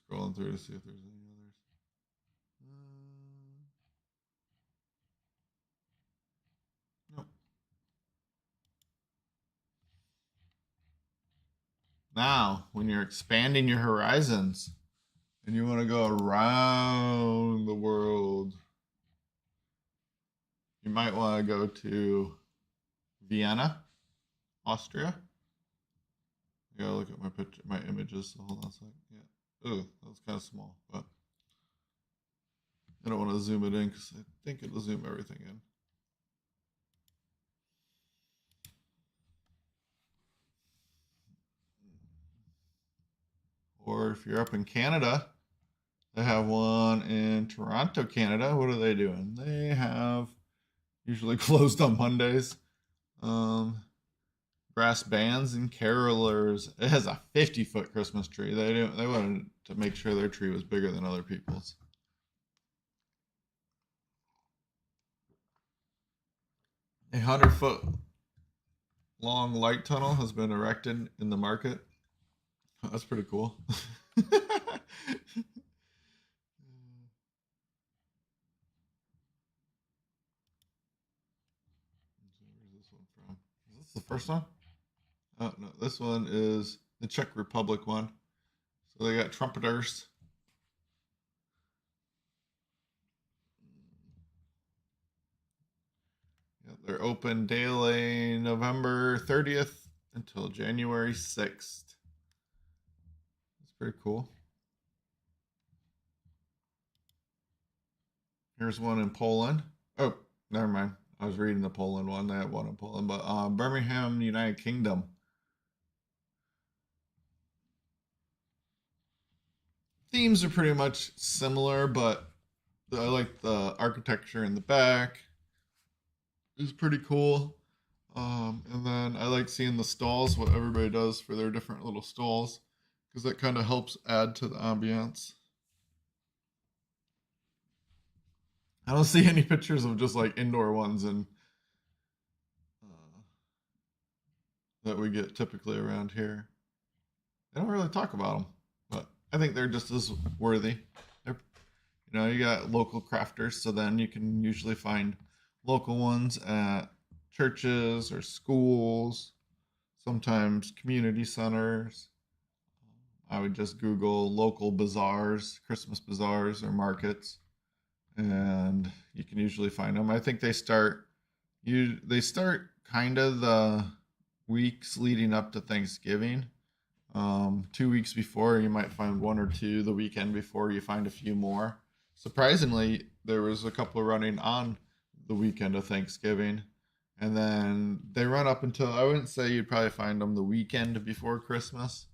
Scrolling through to see if there's any others. Nope. Now, when you're expanding your horizons and you want to go around the world, you might want to go to Vienna, Austria. I gotta look at my images. So hold on a second. Yeah, Ooh, that was kind of small, but I don't want to zoom it in because I think it'll zoom everything in. Or if you're up in Canada, they have one in Toronto, Canada. What are they doing? They have usually closed on Mondays. Brass bands and carolers. It has a 50-foot Christmas tree. They wanted to make sure their tree was bigger than other people's. A 100-foot long light tunnel has been erected in the market. That's pretty cool. Where's this one from? Is this the first one? Oh no, this one is the Czech Republic one. So they got trumpeters. Yeah, they're open daily November 30th until January 6th. That's pretty cool. Here's one in Poland. Oh, never mind. I was reading the Poland one. They have one in Poland, but Birmingham, United Kingdom. Themes are pretty much similar, but I like the architecture in the back. It's pretty cool. And then I like seeing the stalls, what everybody does for their different little stalls, because that kind of helps add to the ambiance. I don't see any pictures of just like indoor ones and that we get typically around here. They don't really talk about them, but I think they're just as worthy. They're, you got local crafters, so then you can usually find local ones at churches or schools, sometimes community centers. I would just Google local bazaars, Christmas bazaars or markets, and you can usually find them. I think they start kind of the weeks leading up to Thanksgiving. 2 weeks before, you might find one or two. The weekend before, you find a few more. Surprisingly, there was a couple running on the weekend of Thanksgiving. And then they run up until, I wouldn't say you'd probably find them the weekend before Christmas,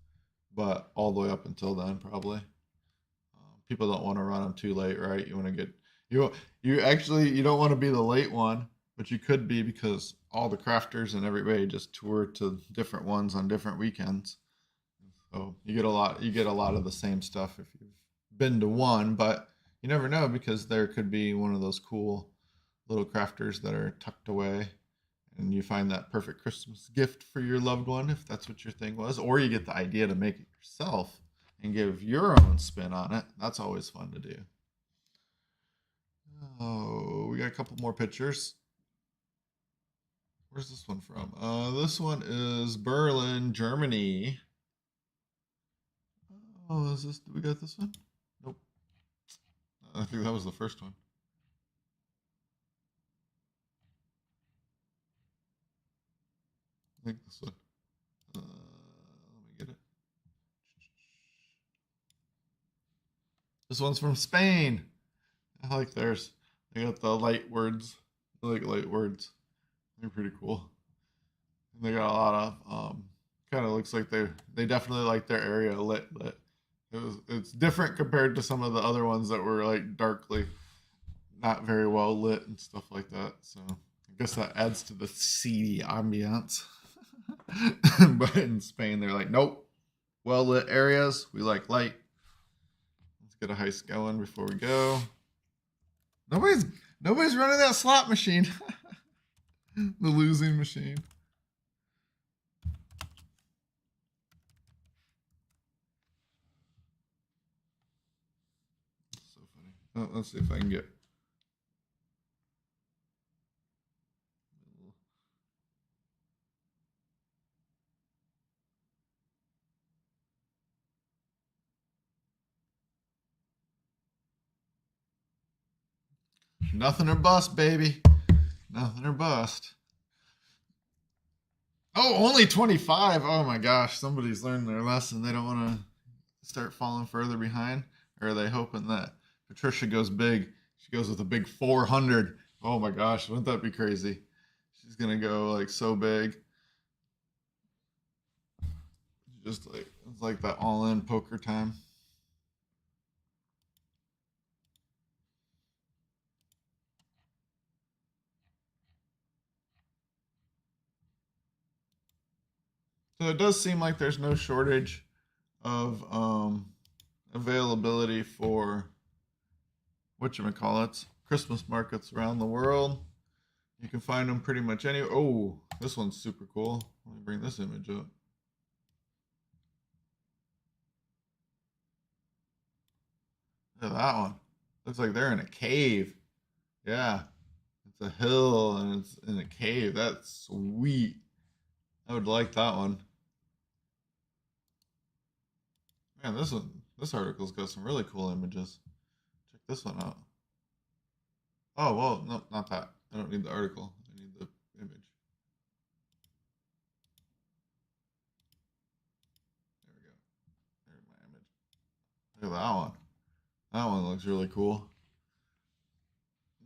but all the way up until then, probably. People don't want to run them too late, right? You want to get, you don't want to be the late one, but you could be because all the crafters and everybody just tour to different ones on different weekends. So you get a lot of the same stuff if you've been to one, but you never know because there could be one of those cool little crafters that are tucked away and you find that perfect Christmas gift for your loved one if that's what your thing was, or you get the idea to make it yourself and give your own spin on it. That's always fun to do. Oh, we got a couple more pictures. Where's this one from? This one is Berlin, Germany. Oh, do we got this one? Nope. I think that was the first one. I think this one. Let me get it. This one's from Spain. I like theirs. They got the light words. I like light words. They're pretty cool. And they got a lot of kind of looks like they definitely like their area lit. It's different compared to some of the other ones that were like darkly not very well lit and stuff like that. So I guess that adds to the seedy ambiance. But in Spain, they're like, nope, well lit areas. We like light. Let's get a heist going before we go. Nobody's running that slot machine. The losing machine. So funny. Oh, let's see if I can get. Nothing or bust, baby. Nothing or bust. Oh, only 25. Oh my gosh, somebody's learned their lesson. They don't want to start falling further behind? Or are they hoping that Patricia goes big? She goes with a big 400. Oh my gosh, wouldn't that be crazy? She's gonna go like so big. Just like it's like that all-in poker time. So it does seem like there's no shortage of availability for whatchamacallits, Christmas markets around the world. You can find them pretty much anywhere. Oh, this one's super cool. Let me bring this image up. Look at that one. Looks like they're in a cave. Yeah, it's a hill and it's in a cave. That's sweet. I would like that one. Man, this article's got some really cool images. Check this one out. Oh, well, no, not that. I don't need the article. I need the image. There we go. There's my image. Look at that one. That one looks really cool.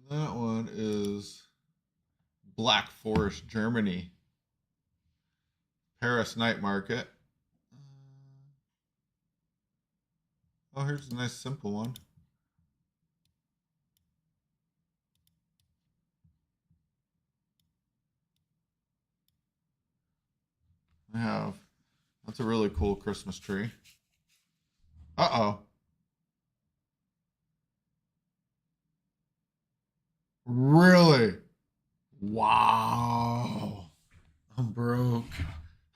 That one is Black Forest, Germany. Paris night market. Oh, here's a nice simple one. I have. That's a really cool Christmas tree. Uh-oh. Really? Wow. I'm broke.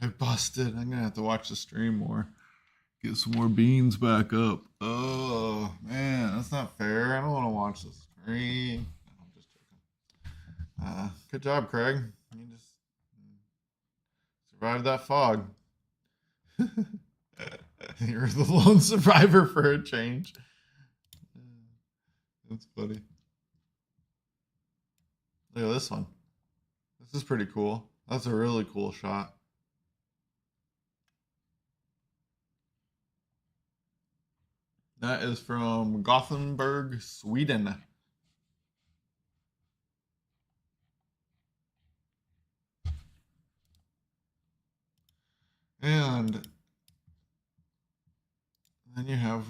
I busted. I'm gonna have to watch the stream more. Get some more beans back up. Oh man, that's not fair. I don't want to watch the stream. No, I'm just joking. Good job, Craig. You just survived that fog. You're the lone survivor for a change. That's funny. Look at this one. This is pretty cool. That's a really cool shot. That is from Gothenburg, Sweden. And then you have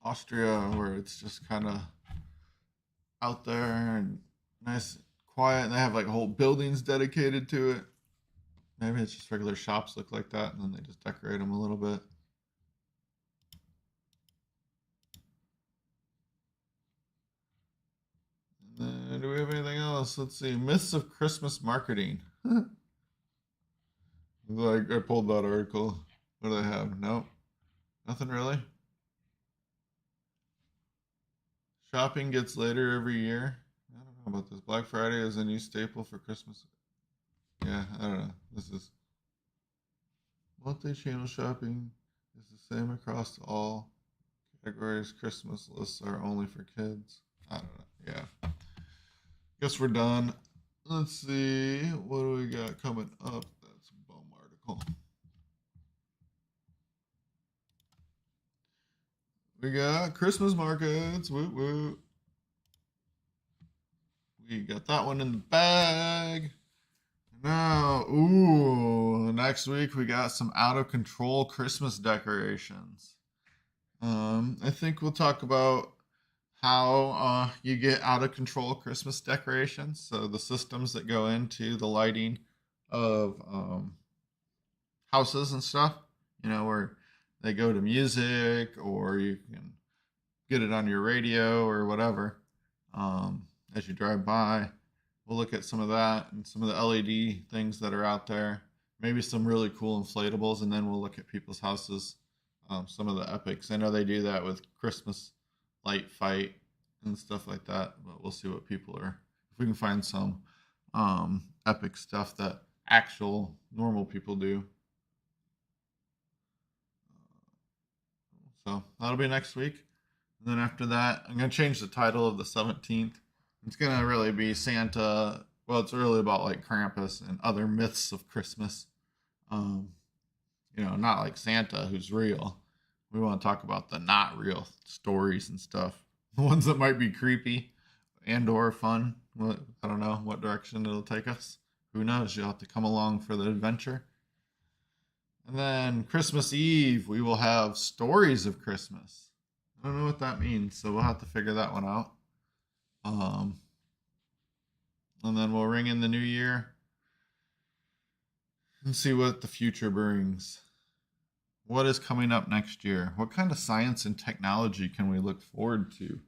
Austria, where it's just kind of out there and nice, quiet. And they have like whole buildings dedicated to it. Maybe it's just regular shops look like that, and then they just decorate them a little bit. And then, do we have anything else? Let's see. Myths of Christmas marketing. Like I pulled that article. What do they have? Nope. Nothing really. Shopping gets later every year. I don't know about this. Black Friday is a new staple for Christmas. Yeah, I don't know. This is multi-channel shopping is the same across all categories. Christmas lists are only for kids. I don't know. Yeah. Guess we're done. Let's see. What do we got coming up? That's a bum article. We got Christmas markets. Woo woo. We got that one in the bag. Now, next week we got some out of control Christmas decorations. I think we'll talk about how you get out of control Christmas decorations. So the systems that go into the lighting of houses and stuff. Where they go to music, or you can get it on your radio or whatever as you drive by. We'll look at some of that and some of the LED things that are out there. Maybe some really cool inflatables, and then we'll look at people's houses. Some of the epics. I know they do that with Christmas light fight and stuff like that, but we'll see what people are. If we can find some epic stuff that actual normal people do. So that'll be next week. And then after that, I'm going to change the title of the 17th. It's going to really be Santa. Well, it's really about like Krampus and other myths of Christmas. Not like Santa, who's real. We want to talk about the not real stories and stuff. The ones that might be creepy and or fun. Well, I don't know what direction it'll take us. Who knows? You'll have to come along for the adventure. And then Christmas Eve, we will have stories of Christmas. I don't know what that means, so we'll have to figure that one out. And then we'll ring in the new year and see what the future brings. What is coming up next year? What kind of science and technology can we look forward to?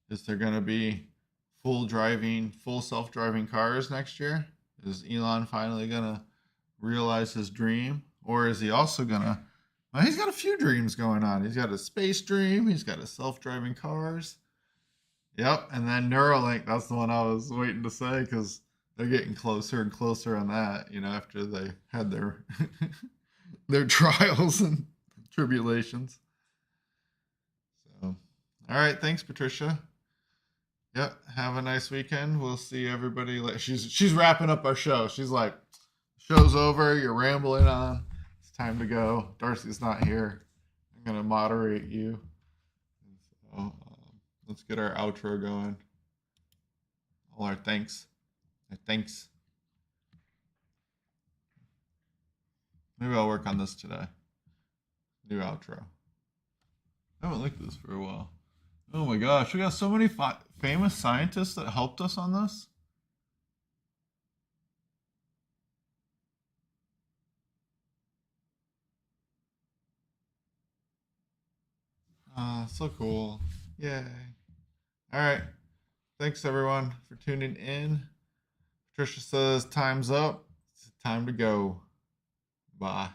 Is there going to be full self-driving cars next year? Is Elon finally going to realize his dream? Or is he also going to... Well, he's got a few dreams going on. He's got a space dream. He's got a self-driving cars. Yep, and then Neuralink, that's the one I was waiting to say, because they're getting closer and closer on that, after they had their their trials and tribulations. So, all right, thanks, Patricia. Yep, have a nice weekend. We'll see everybody. She's wrapping up our show. She's like, show's over. You're rambling on. It's time to go. Darcy's not here. I'm gonna moderate you. So, let's get our outro going. All our thanks. Thanks. Maybe I'll work on this today. New outro. I haven't looked at this for a while. Oh my gosh, we got so many famous scientists that helped us on this. So cool. Yay. All right. Thanks everyone for tuning in. Patricia says time's up. It's time to go. Bye.